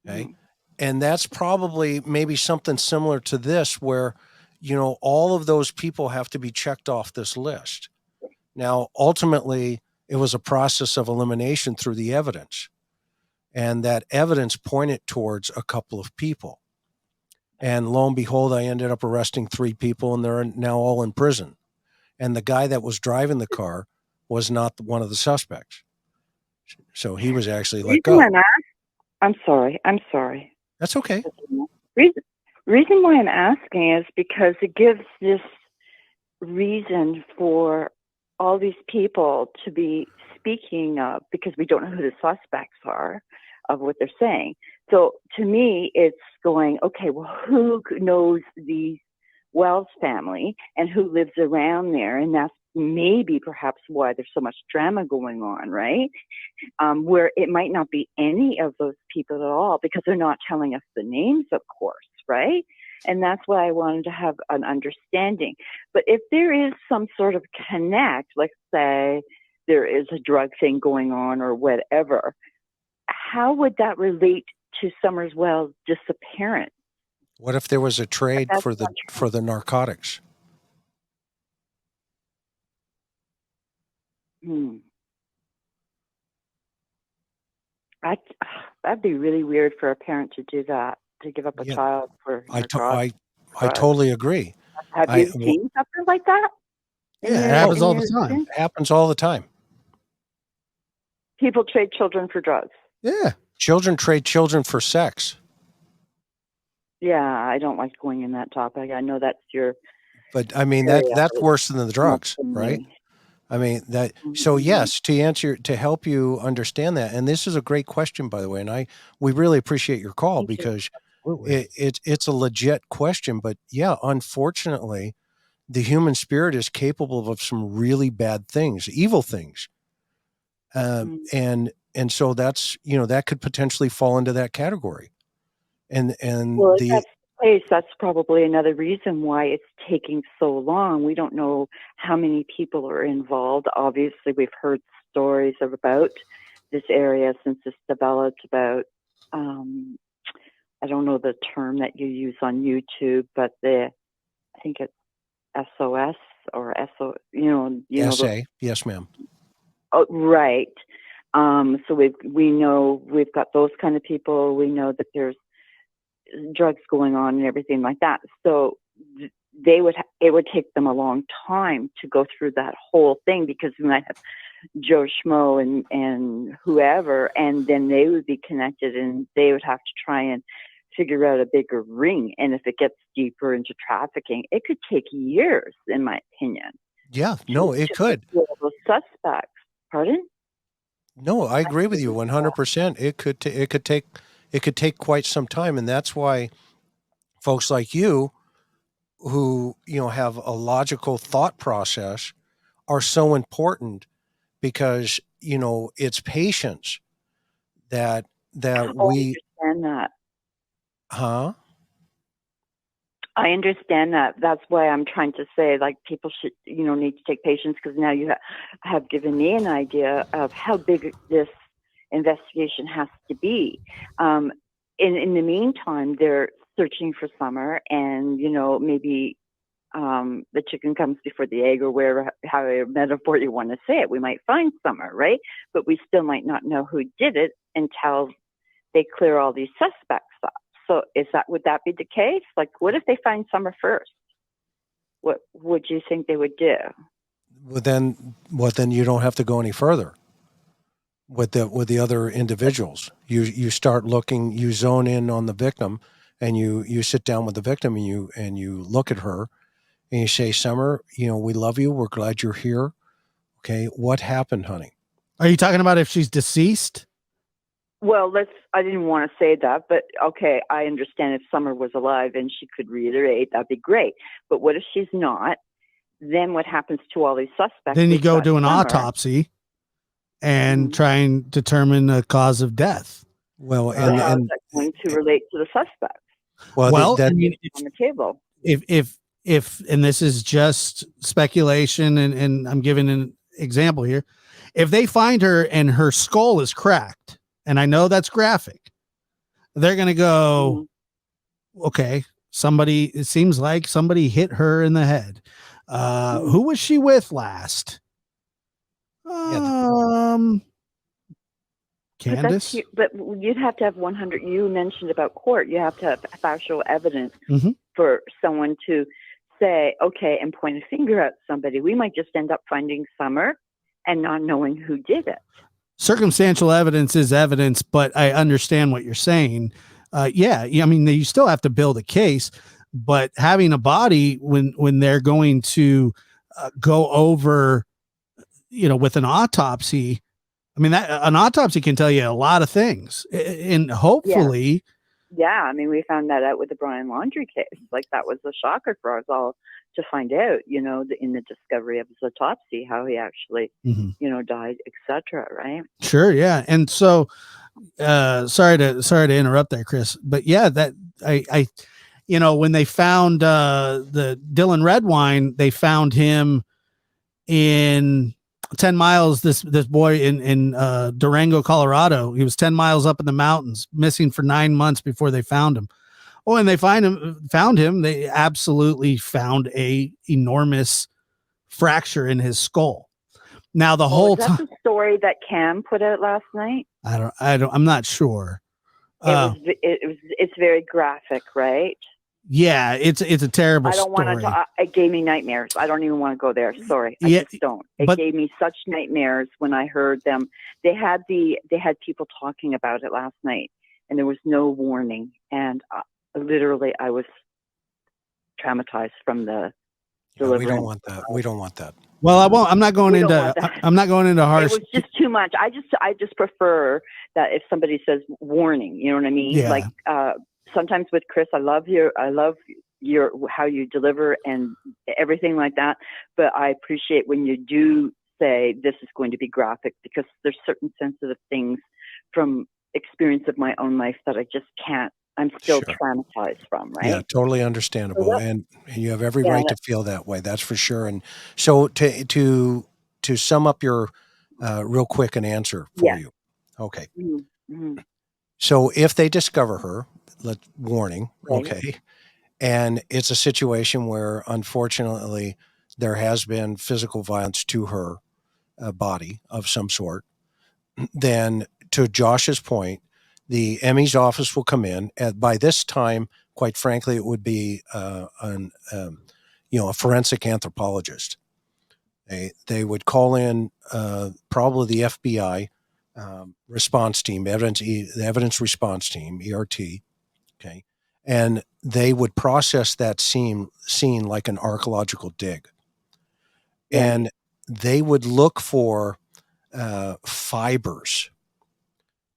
Okay. And that's probably maybe something similar to this where, all of those people have to be checked off this list. Now, ultimately, it was a process of elimination through the evidence. And that evidence pointed towards a couple of people. And lo and behold, I ended up arresting 3 people, and they're now all in prison. And the guy that was driving the car was not one of the suspects. So he was actually let go. I'm sorry. That's okay. Reason why I'm asking is because it gives this reason for all these people to be speaking of, because we don't know who the suspects are of what they're saying. So to me, it's going, okay, well, who knows the Wells family and who lives around there? And that's maybe perhaps why there's so much drama going on, right? Where it might not be any of those people at all, because they're not telling us the names, of course, right? And that's why I wanted to have an understanding. But if there is some sort of connect, let's say there is a drug thing going on or whatever, how would that relate to Summers Wells' disappearance? What if there was a trade for the narcotics? That'd be really weird for a parent to do that, to give up a child for narcotics. I totally agree. Have you seen something like that? Yeah, it happens all the time. It happens all the time. People trade children for drugs. Yeah. Children trade children for sex. Yeah, I don't like going in that topic. I know that's your... But I mean, that's worse than the drugs, right? I mean, so yes, to help you understand that. And this is a great question, by the way. And we really appreciate your call because it's a legit question, but yeah, unfortunately, the human spirit is capable of some really bad things, evil things. And so that's, that could potentially fall into that category. And well, if that's the case, that's probably another reason why it's taking so long. We don't know how many people are involved. Obviously, we've heard stories about this area since it's developed about, I don't know the term that you use on YouTube, but I think it's SOS or SO, SA. Yes, ma'am. Oh, right. So we know we've got those kind of people. We know that there's drugs going on and everything like that. So it would take them a long time to go through that whole thing, because we might have Joe Schmo and whoever, and then they would be connected and they would have to try and figure out a bigger ring. And if it gets deeper into trafficking, it could take years, in my opinion. Yeah, no, it could. Those suspects. Pardon? No, I agree with you 100%. It could take quite some time, and that's why folks like you, who have a logical thought process, are so important, because it's patience that we. I understand that. Huh? I understand that. That's why I'm trying to say, like, people should, need to take patience, because now you have given me an idea of how big this investigation has to be. In the meantime, they're searching for Summer, and, maybe the chicken comes before the egg, or wherever, however metaphor you want to say it. We might find Summer, right? But we still might not know who did it until they clear all these suspects up. So would that be the case? Like, what if they find Summer first? What would you think they would do? Well, then you don't have to go any further with the other individuals. You start looking, you zone in on the victim, and you sit down with the victim, and you look at her, and you say, Summer, we love you. We're glad you're here. Okay, what happened, honey? Are you talking about if she's deceased? Well, I didn't want to say that, but okay, I understand if Summer was alive and she could reiterate, that'd be great. But what if she's not? Then what happens to all these suspects? Then you go do an autopsy and try and determine the cause of death. Well, how is that going to relate to the suspects? Well, I mean, on the table. If and this is just speculation, and I'm giving an example here. If they find her and her skull is cracked, and I know that's graphic, they're going to go, okay, it seems like somebody hit her in the head. Who was she with last? Candace? But you'd have to have 100. You mentioned about court. You have to have factual evidence Mm-hmm. for someone to say, okay, and point a finger at somebody. We might just end up finding Summer and not knowing who did it. Circumstantial evidence is evidence, but I understand what you're saying. Yeah, I mean, you still have to build a case, but having a body when they're going to go over, with an autopsy, I mean, that an autopsy can tell you a lot of things, and hopefully. Yeah, I mean, we found that out with the Brian Laundrie case. Like, that was a shocker for us all to find out, in the discovery of his autopsy, how he actually, died, etc. Right? Sure, yeah. And so, sorry to interrupt there, Chris, but yeah, that I when they found the Dylan Redwine, they found him in 10 miles. This boy in Durango, Colorado. He was 10 miles up in the mountains, missing for 9 months before they found him. Oh, and they found him. They absolutely found a enormous fracture in his skull. Now the whole time. That's the story that Cam put out last night. I'm not sure. It's very graphic, right? Yeah, it's a terrible story. I don't want to. It gave me nightmares. I don't even want to go there. Sorry, I just don't. It gave me such nightmares when I heard them. They had people talking about it last night, and there was no warning. And literally, I was traumatized from the delivery. We don't want that. We don't want that. Well, I won't. I'm not going into. I'm not going into harsh. It was just too much. I just prefer that if somebody says warning, you know what I mean? Yeah. Like sometimes with Chris, I love your how you deliver and everything like that. But I appreciate when you do say this is going to be graphic, because there's certain sensitive things from experience of my own life that I just can't. I'm still traumatized from, right? Yeah, totally understandable, and you have every right to feel that way. That's for sure. And so, to sum up your real quick an answer for you. Okay. Mm-hmm. So if they discover her, warning. Okay, and it's a situation where unfortunately there has been physical violence to her body of some sort, then to Josh's point, the ME's office will come in. And by this time, quite frankly, it would be a forensic anthropologist. They would call in probably the FBI response team, the evidence response team, ERT. Okay, and they would process that scene like an archaeological dig, and they would look for fibers.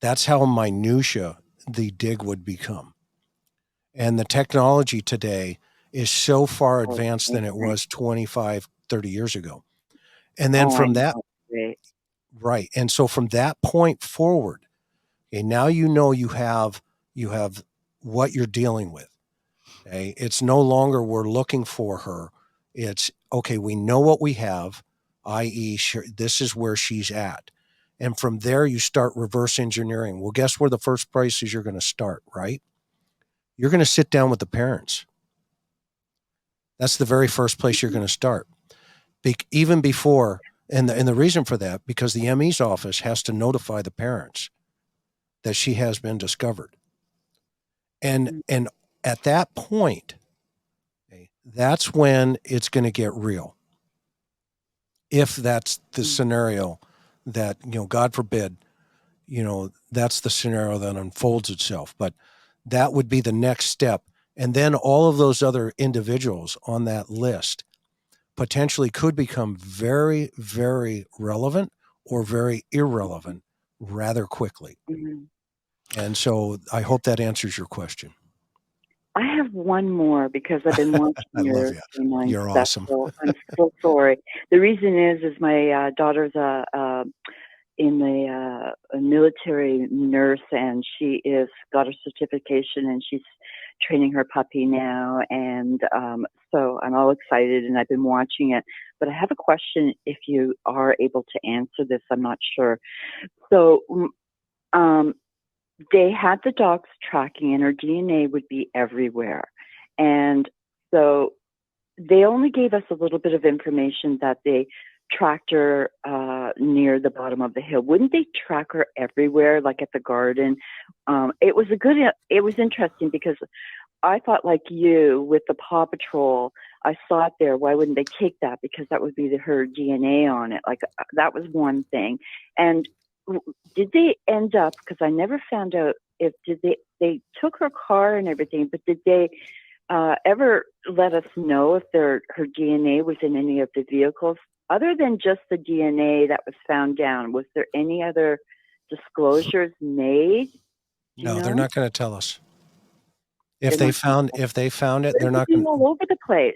That's how minutia the dig would become. And the technology today is so far advanced than it was 25, 30 years ago. And then from that, right. And so from that point forward, okay, now you have what you're dealing with. Okay. It's no longer we're looking for her. It's okay, we know what we have, i.e., this is where she's at. And from there, you start reverse engineering. Well, guess where the first place is you're going to start, right? You're going to sit down with the parents. That's the very first place you're going to start. Even before, and the reason for that, because the ME's office has to notify the parents that she has been discovered. And at that point, that's when it's going to get real. If that's the scenario that, God forbid, that's the scenario that unfolds itself. But that would be the next step. And then all of those other individuals on that list potentially could become very, very relevant or very irrelevant rather quickly. Mm-hmm. And so I hope that answers your question. I have one more because I've been watching love you. You're awesome. I'm so sorry. The reason is my daughter's in the military nurse, and she got her certification, and she's training her puppy now, and so I'm all excited, and I've been watching it. But I have a question. If you are able to answer this, I'm not sure. So they had the dogs tracking, and her DNA would be everywhere. And so they only gave us a little bit of information that they tracked her near the bottom of the hill. Wouldn't they track her everywhere, like at the garden? It was interesting because I thought, like you, with the Paw Patrol, I saw it there. Why wouldn't they take that? Because that would be her DNA on it. Like, that was one thing. And did they end up, because I never found out if they took her car and everything, but did they ever let us know if her DNA was in any of the vehicles? Other than just the DNA that was found down, was there any other disclosures made? No, they're not going to tell us. If they found it, they're not going going to be all over the place.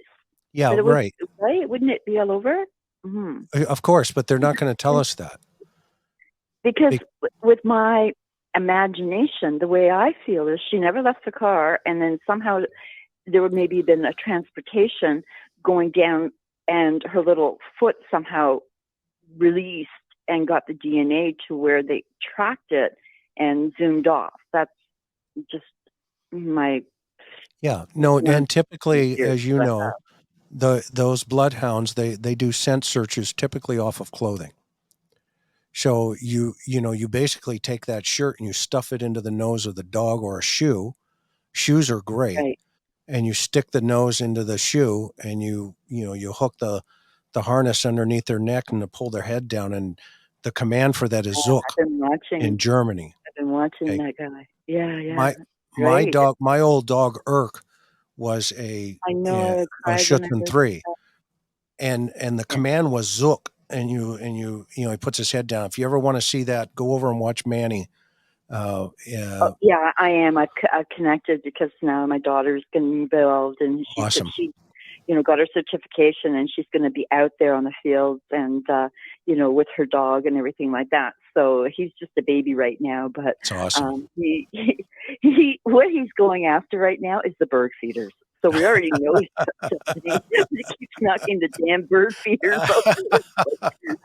Yeah, But right. Right? Wouldn't it be all over? Mm-hmm. Of course, but they're not going to tell us that. Because with my imagination, the way I feel is she never left the car, and then somehow there would maybe been a transportation going down, and her little foot somehow released and got the DNA to where they tracked it and zoomed off. That's just my... Yeah, no, and typically, as you know, those bloodhounds, they do scent searches typically off of clothing. So you basically take that shirt and you stuff it into the nose of the dog or a shoe. Shoes are great. Right. And you stick the nose into the shoe and you hook the harness underneath their neck and to pull their head down. And the command for that is Zook in Germany. I've been watching that guy. Yeah. My old dog Irk was a Schutzhund 3, and the command was Zook. And he puts his head down. If you ever want to see that, go over and watch Manny. Yeah, I am. I've connected because now my daughter's going to be involved, and she got her certification, and she's going to be out there on the fields and with her dog and everything like that. So he's just a baby right now, but it's awesome. He what he's going after right now is the bird feeders. So we already know he keeps knocking the damn bird feeders off.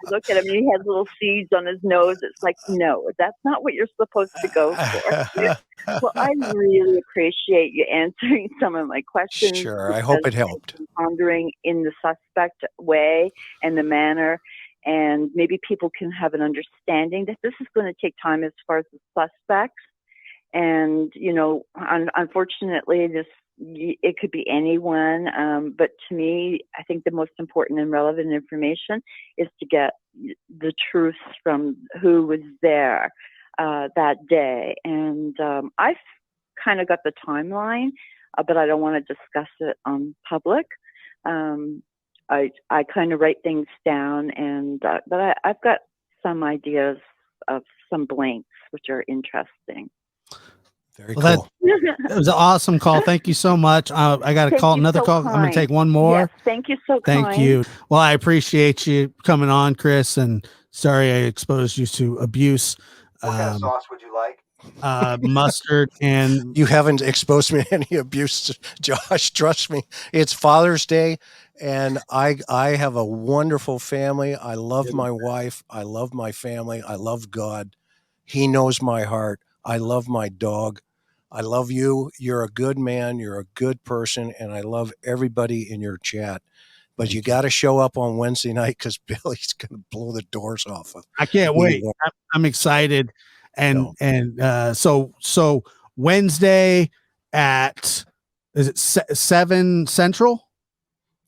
Look at him, he has little seeds on his nose. It's like, no, that's not what you're supposed to go for. Well, I really appreciate you answering some of my questions. Sure, I hope it helped. Pondering in the suspect way and the manner, and maybe people can have an understanding that this is going to take time as far as the suspects. And, unfortunately, it could be anyone. But to me, I think the most important and relevant information is to get the truth from who was there that day. And I've kind of got the timeline, but I don't want to discuss it on public. I kind of write things down, but I've got some ideas of some blanks, which are interesting. Very cool. That was an awesome call. Thank you so much. I got to call another call. I'm going to take one more. Yes, thank you so kind. Thank you. Well, I appreciate you coming on, Chris, and sorry I exposed you to abuse. What kind of sauce would you like? Mustard. And you haven't exposed me to any abuse, Josh. Trust me. It's Father's Day, and I have a wonderful family. I love my wife. I love my family. I love God. He knows my heart. I love my dog. I love you. You're a good man. You're a good person. And I love everybody in your chat. But you got to show up on Wednesday night because Billy's going to blow the doors off of. I can't wait. I'm excited. So Wednesday at, is it 7 Central?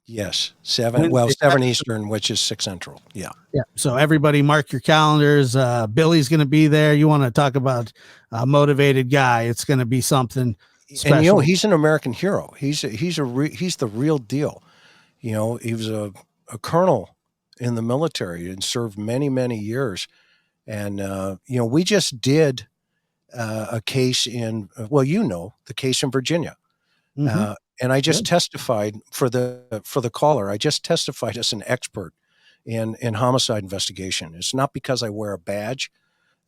Yes, 7 Eastern, which is 6 Central. Yeah. So everybody mark your calendars. Billy's going to be there. You want to talk about a motivated guy. It's going to be something special. And he's an American hero. He's the real deal. He was a colonel in the military and served many, many years. And, we just did a case the case in Virginia. Mm-hmm. And I just testified for the caller. I just testified as an expert in homicide investigation. It's not because I wear a badge.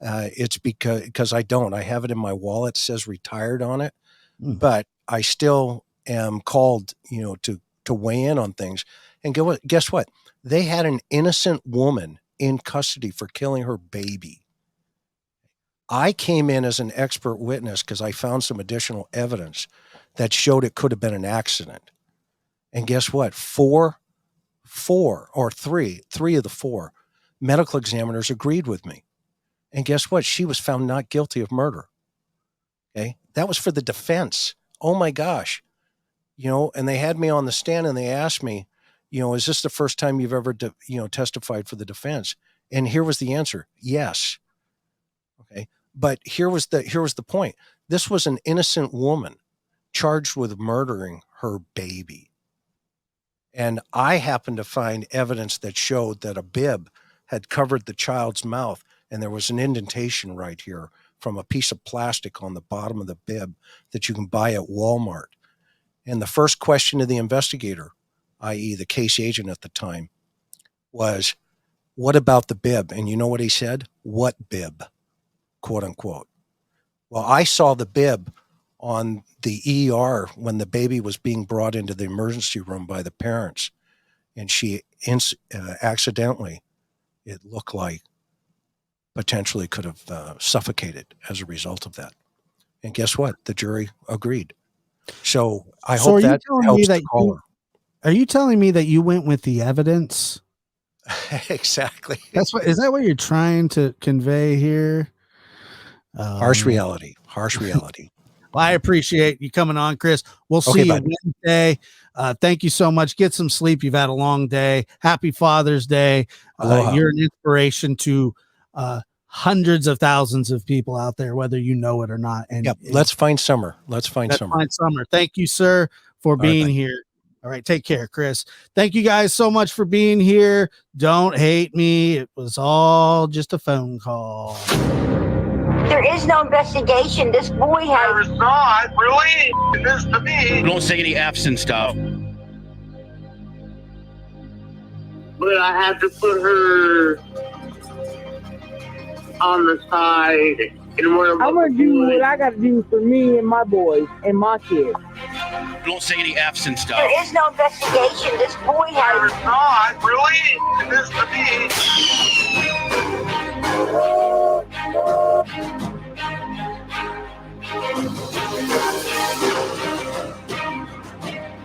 It's because I don't. I have it in my wallet. It says retired on it. Mm. But I still am called, to weigh in on things. And guess what? They had an innocent woman in custody for killing her baby. I came in as an expert witness because I found some additional evidence that showed it could have been an accident. And guess what? Three of the four medical examiners agreed with me. And guess what? She was found not guilty of murder. Okay. That was for the defense. Oh my gosh. And they had me on the stand and they asked me, is this the first time you've ever, testified for the defense? And here was the answer. Yes. Okay. But here was the point. This was an innocent woman charged with murdering her baby. And I happened to find evidence that showed that a bib had covered the child's mouth, and there was an indentation right here from a piece of plastic on the bottom of the bib that you can buy at Walmart. And the first question to the investigator, i.e. the case agent at the time, was, what about the bib? And you know what he said? What bib? Quote unquote. Well, I saw the bib on the ER when the baby was being brought into the emergency room by the parents. And she accidentally, it looked like, potentially could have suffocated as a result of that. And guess what? The jury agreed. So I hope that helps the caller. Are you telling me that you went with the evidence? Exactly. Is that what you're trying to convey here? Harsh reality. Well, I appreciate you coming on, Chris. We'll see you Wednesday. Thank you so much. Get some sleep. You've had a long day. Happy Father's Day. You're an inspiration to hundreds of thousands of people out there, whether you know it or not. And let's find Summer. Let's find Summer. Thank you, sir, for being here. All right. Take care, Chris. Thank you guys so much for being here. Don't hate me. It was all just a phone call. There is no investigation. This boy has... There's not, really? This to me. Don't say any F's and stuff. But I have to put her on the side. And I'm going to do what I got to do for me and my boys and my kids. Don't say any F's and stuff. There is no investigation. This boy has... There's not, really? This to me.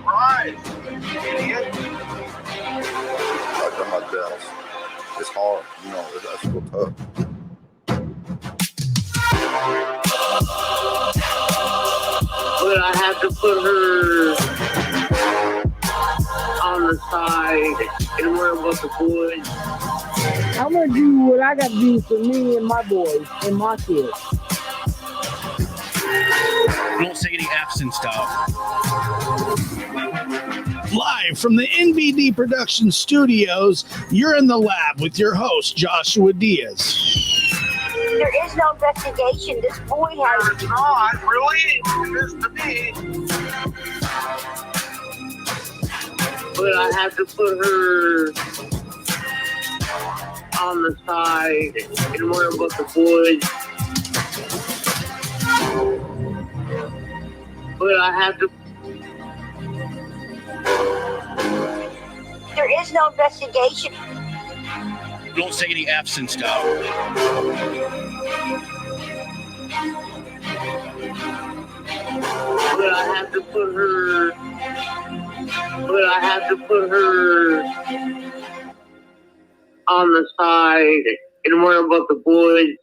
Right, idiot. I've done my best. It's hard, that's real tough. But I have to put her on the side and worry about the boys. I'm going to do what I got to do for me and my boys and my kids. Don't say any F's and stuff. Live from the NBD Production Studios, you're in the lab with your host, Joshua Diaz. There is no investigation. This boy has... There's not, really? This to me. But I have to put her on the side and worry about the boys. But I have to... There is no investigation. Don't say any F's and stuff. But I have to put her... on the side and worry about the boys.